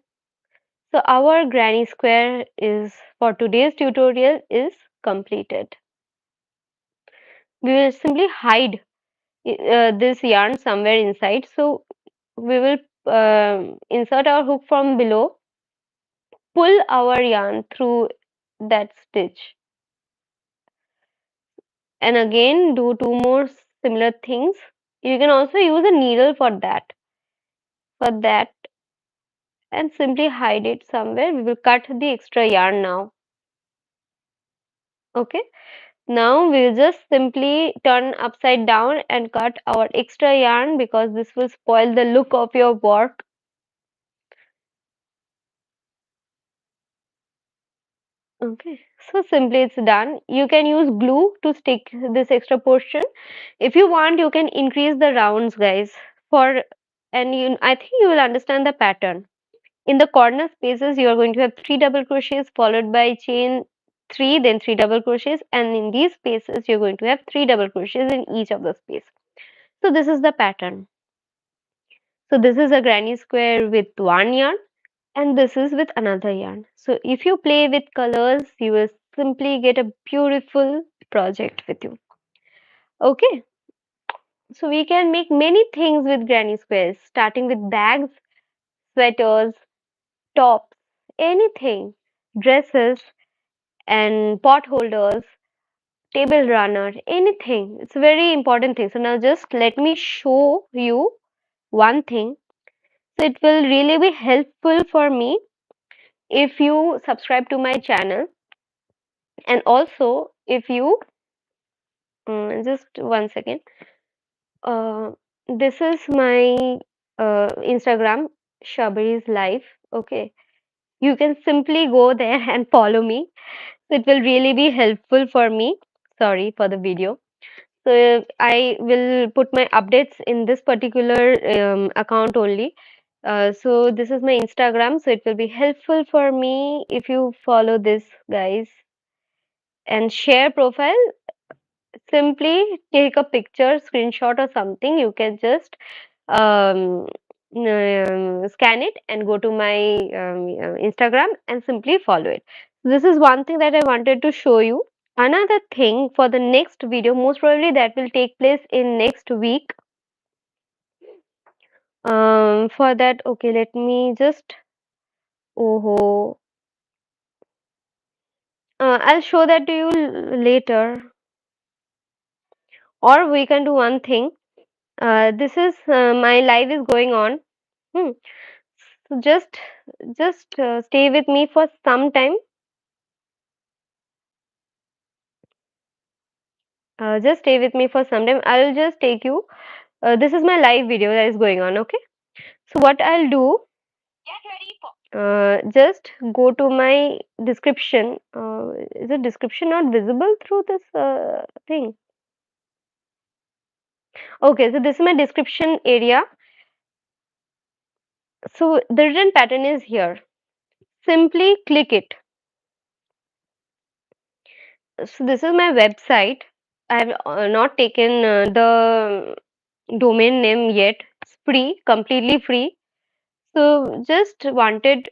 So our granny square is for today's tutorial is completed. We will simply hide this yarn somewhere inside. So we will insert our hook from below, pull our yarn through that stitch, and again do two more similar things. You can also use a needle for that and simply hide it somewhere. We will cut the extra yarn now. Okay. Now we'll just simply turn upside down and cut our extra yarn because this will spoil the look of your work. Okay, so simply it's done. You can use glue to stick this extra portion. If you want, you can increase the rounds, guys. For and I think you will understand the pattern. In the corner spaces, you are going to have three double crochets followed by chain three, then three double crochets, and in these spaces, you're going to have three double crochets in each of the space. So this is the pattern. So this is a granny square with one yarn and this is with another yarn. So if you play with colors, you will simply get a beautiful project with you. Okay, so we can make many things with granny squares, starting with bags, sweaters, tops, anything, dresses, and pot holders, table runner, anything. It's a very important thing. So now just let me show you one thing. So it will really be helpful for me if you subscribe to my channel and also if you just one second. uh, this is my Instagram, Shabari's life. Okay, you can simply go there and follow me. It will really be helpful for me. Sorry for the video. So I will put my updates in this particular account only. So this is my Instagram, so it will be helpful for me if you follow this, guys, and share profile. Simply take a picture, screenshot or something. You can just um, scan it and go to my Instagram and simply follow it. This is one thing that I wanted to show you. Another thing for the next video, most probably that will take place in next week. For that, okay, let me just, oh, I'll show that to you later. Or we can do one thing. This is my live is going on. Hmm. So just stay with me for some time. Just stay with me for some time. I'll just take you. This is my live video that is going on. Okay. So what I'll do, just go to my description. Is the description not visible through this thing? Okay. So this is my description area. So the written pattern is here. Simply click it. So this is my website. I have not taken the domain name yet. It's free, completely free. So just wanted,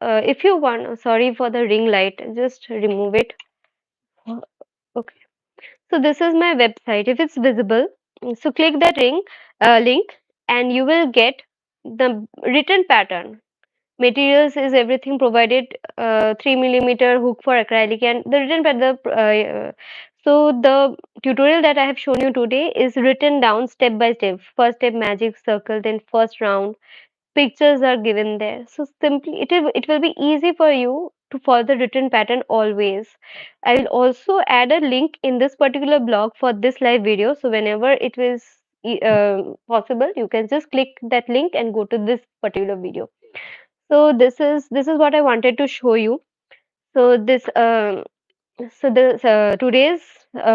if you want, sorry for the ring light, just remove it. Okay. So this is my website. If it's visible, so click that link and you will get the written pattern. Materials is everything provided, 3 millimeter hook for acrylic and the written pattern. So the tutorial that I have shown you today is written down step by step. First step magic circle, then first round pictures are given there. So simply it will be easy for you to follow the written pattern always. I will also add a link in this particular blog for this live video. So whenever it is possible, you can just click that link and go to this particular video. So this is what I wanted to show you. So this today's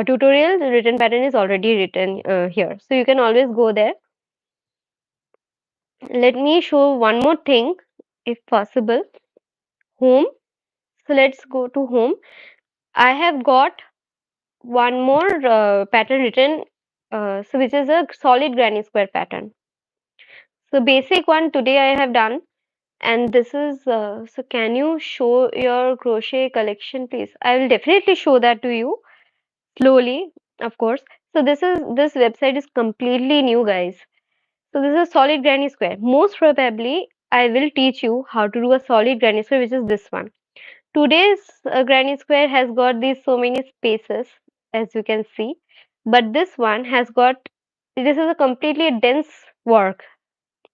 tutorial, the written pattern is already written here, so you can always go there. Let me show one more thing, if possible. Home. So let's go to home. I have got one more pattern written, so which is a solid granny square pattern. So basic one today I have done, and this is so can you show your crochet collection, please? I will definitely show that to you slowly, of course. So this website is completely new, guys. So this is solid granny square. Most probably, I will teach you how to do a solid granny square, which is this one. Today's granny square has got these so many spaces, as you can see, but this one has got, this is a completely dense work.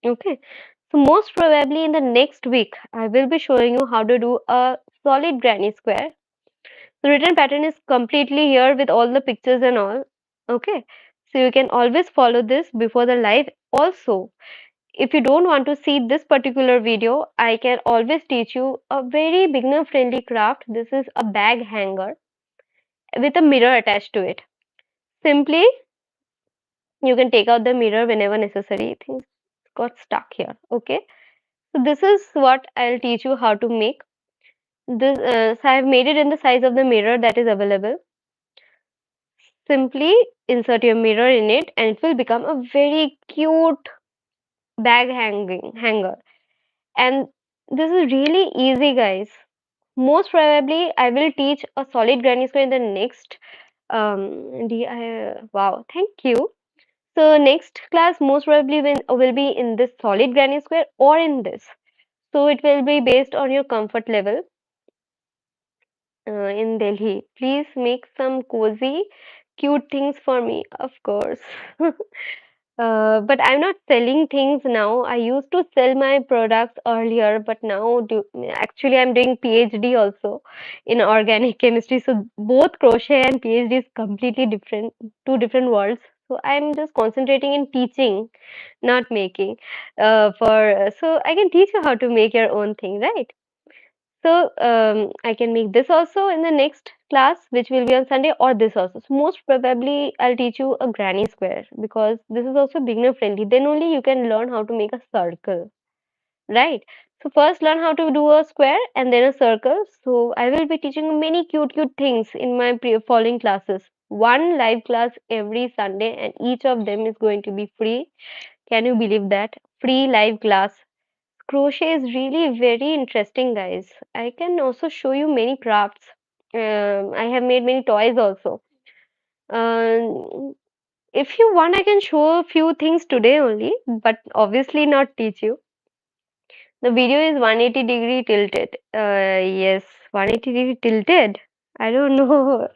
Okay, so most probably in the next week, I will be showing you how to do a solid granny square. The written pattern is completely here with all the pictures and all. Okay, so you can always follow this before the live. Also, if you don't want to see this particular video, I can always teach you a very beginner friendly craft. This is a bag hanger with a mirror attached to it. Simply, you can take out the mirror whenever necessary. Things got stuck here. Okay, so this is what I'll teach you how to make. This so I've made it in the size of the mirror that is available. Simply insert your mirror in it and it will become a very cute bag hanging hanger. And this is really easy, guys. Most probably, I will teach a solid granny square in the next. Wow, thank you. So next class most probably will be in this solid granny square or in this. So it will be based on your comfort level in Delhi. Please make some cozy, cute things for me, of course. But I'm not selling things now. I used to sell my products earlier, but now actually I'm doing PhD also in organic chemistry. So both crochet and PhD is completely different, two different worlds. So I'm just concentrating in teaching, not making. So I can teach you how to make your own thing, right? So I can make this also in the next class, which will be on Sunday, or this also. So most probably I'll teach you a granny square because this is also beginner friendly. Then only you can learn how to make a circle, right? So first learn how to do a square and then a circle. So I will be teaching you many cute things in my following classes. One live class every Sunday, and each of them is going to be free. Can you believe that? Free live class. Crochet is really very interesting, guys. I can also show you many crafts. I have made many toys also. Um, if you want, I can show a few things today only, but obviously not teach you. The video is 180-degree tilted. Yes, 180-degree tilted. I don't know.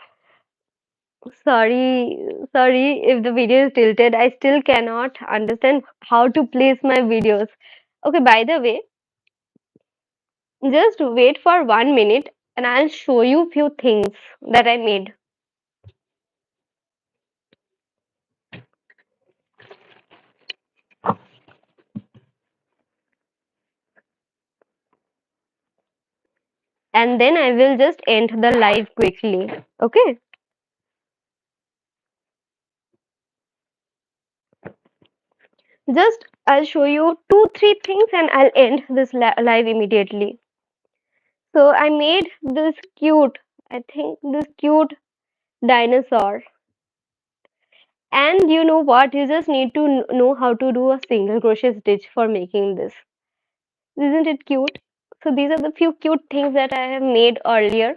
Sorry if the video is tilted. I still cannot understand how to place my videos. Okay, by the way, just wait for 1 minute and I'll show you few things that I made. And then I will just end the live quickly. Okay? Just I'll show you two, three things and I'll end this live immediately. So I made this cute, I think this cute dinosaur. And you know what? You just need to know how to do a single crochet stitch for making this. Isn't it cute? So these are the few cute things that I have made earlier.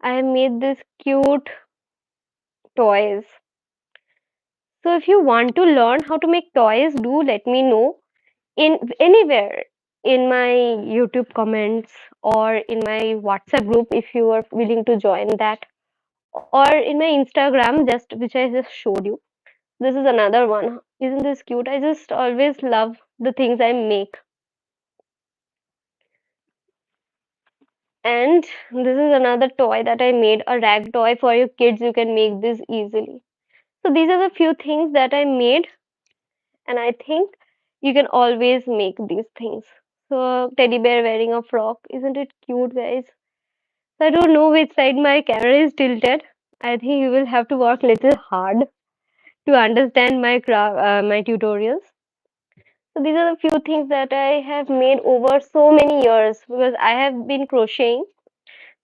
I have made this cute toys. So if you want to learn how to make toys, do let me know in anywhere in my YouTube comments or in my WhatsApp group if you are willing to join that, or in my Instagram, just which I just showed you. This is another one. Isn't this cute? I just always love the things I make. And this is another toy that I made, a rag toy for your kids. You can make this easily. So these are the few things that I made, and I think you can always make these things. So teddy bear wearing a frock, isn't it cute, guys? So I don't know which side my camera is tilted. I think you will have to work little hard to understand my tutorials. So these are the few things that I have made over so many years, because I have been crocheting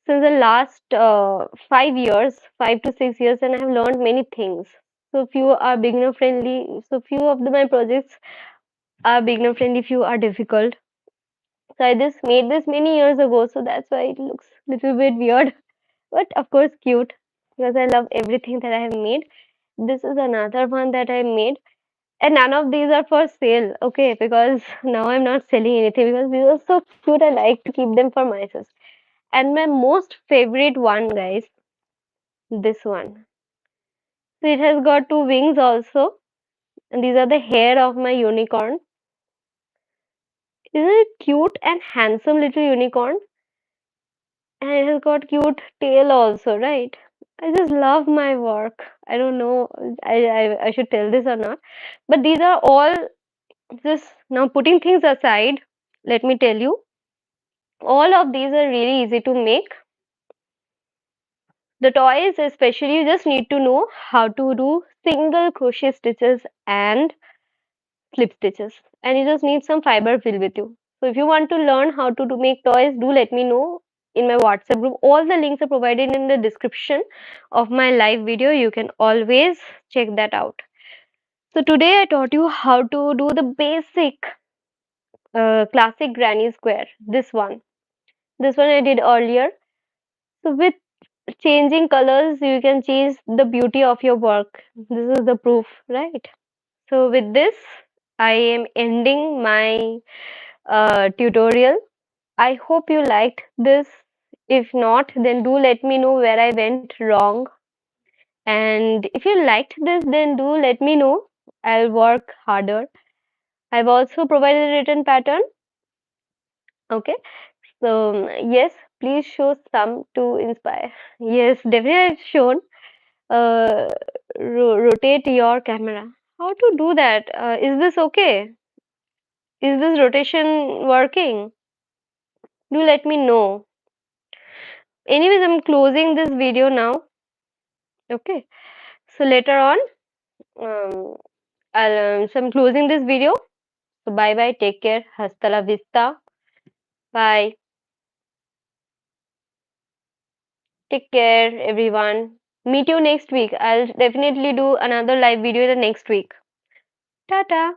since the last 5 years, 5 to 6 years, and I have learned many things. So few are beginner friendly. So few of my projects are beginner friendly, few are difficult. So I just made this many years ago, so that's why it looks little bit weird, but of course cute, because I love everything that I have made. This is another one that I made, and none of these are for sale, okay? Because now I'm not selling anything, because these are so cute. I like to keep them for myself. And my most favorite one, guys, this one. So it has got two wings also, and these are the hair of my unicorn. Isn't it cute and handsome little unicorn? And it has got cute tail also, right? I just love my work. I don't know, I should tell this or not, but these are all, just now putting things aside, let me tell you, all of these are really easy to make. The toys, especially, you just need to know how to do single crochet stitches and slip stitches, and you just need some fiber fill with you. So if you want to learn how to make toys, do let me know in my WhatsApp group. All the links are provided in the description of my live video. You can always check that out. So today I taught you how to do the basic classic granny square. This one I did earlier. So with changing colors, you can change the beauty of your work. This is the proof, right? So with this, I am ending my tutorial. I hope you liked this. If not, then do let me know where I went wrong. And if you liked this, then do let me know. I'll work harder. I've also provided a written pattern. Okay. So, yes, please show some to inspire. Yes, definitely I've shown. Uh, Rotate your camera. How to do that? Is this okay? Is this rotation working? Do let me know. Anyways, I'm closing this video now. Okay. So later on, um, so I'm closing this video. So bye bye. Take care. Hasta la vista. Bye. Take care, everyone. Meet you next week. I'll definitely do another live video the next week. Tata.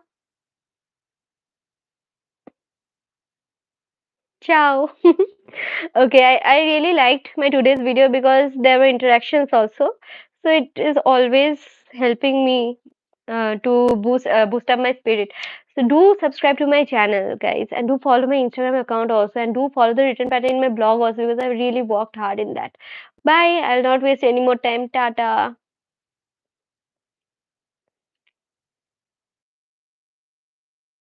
Ciao. Okay, I really liked my today's video because there were interactions also. So it is always helping me to boost up my spirit. So do subscribe to my channel, guys, and do follow my Instagram account also, and do follow the written pattern in my blog also, because I really worked hard in that. Bye. I'll not waste any more time. Tata.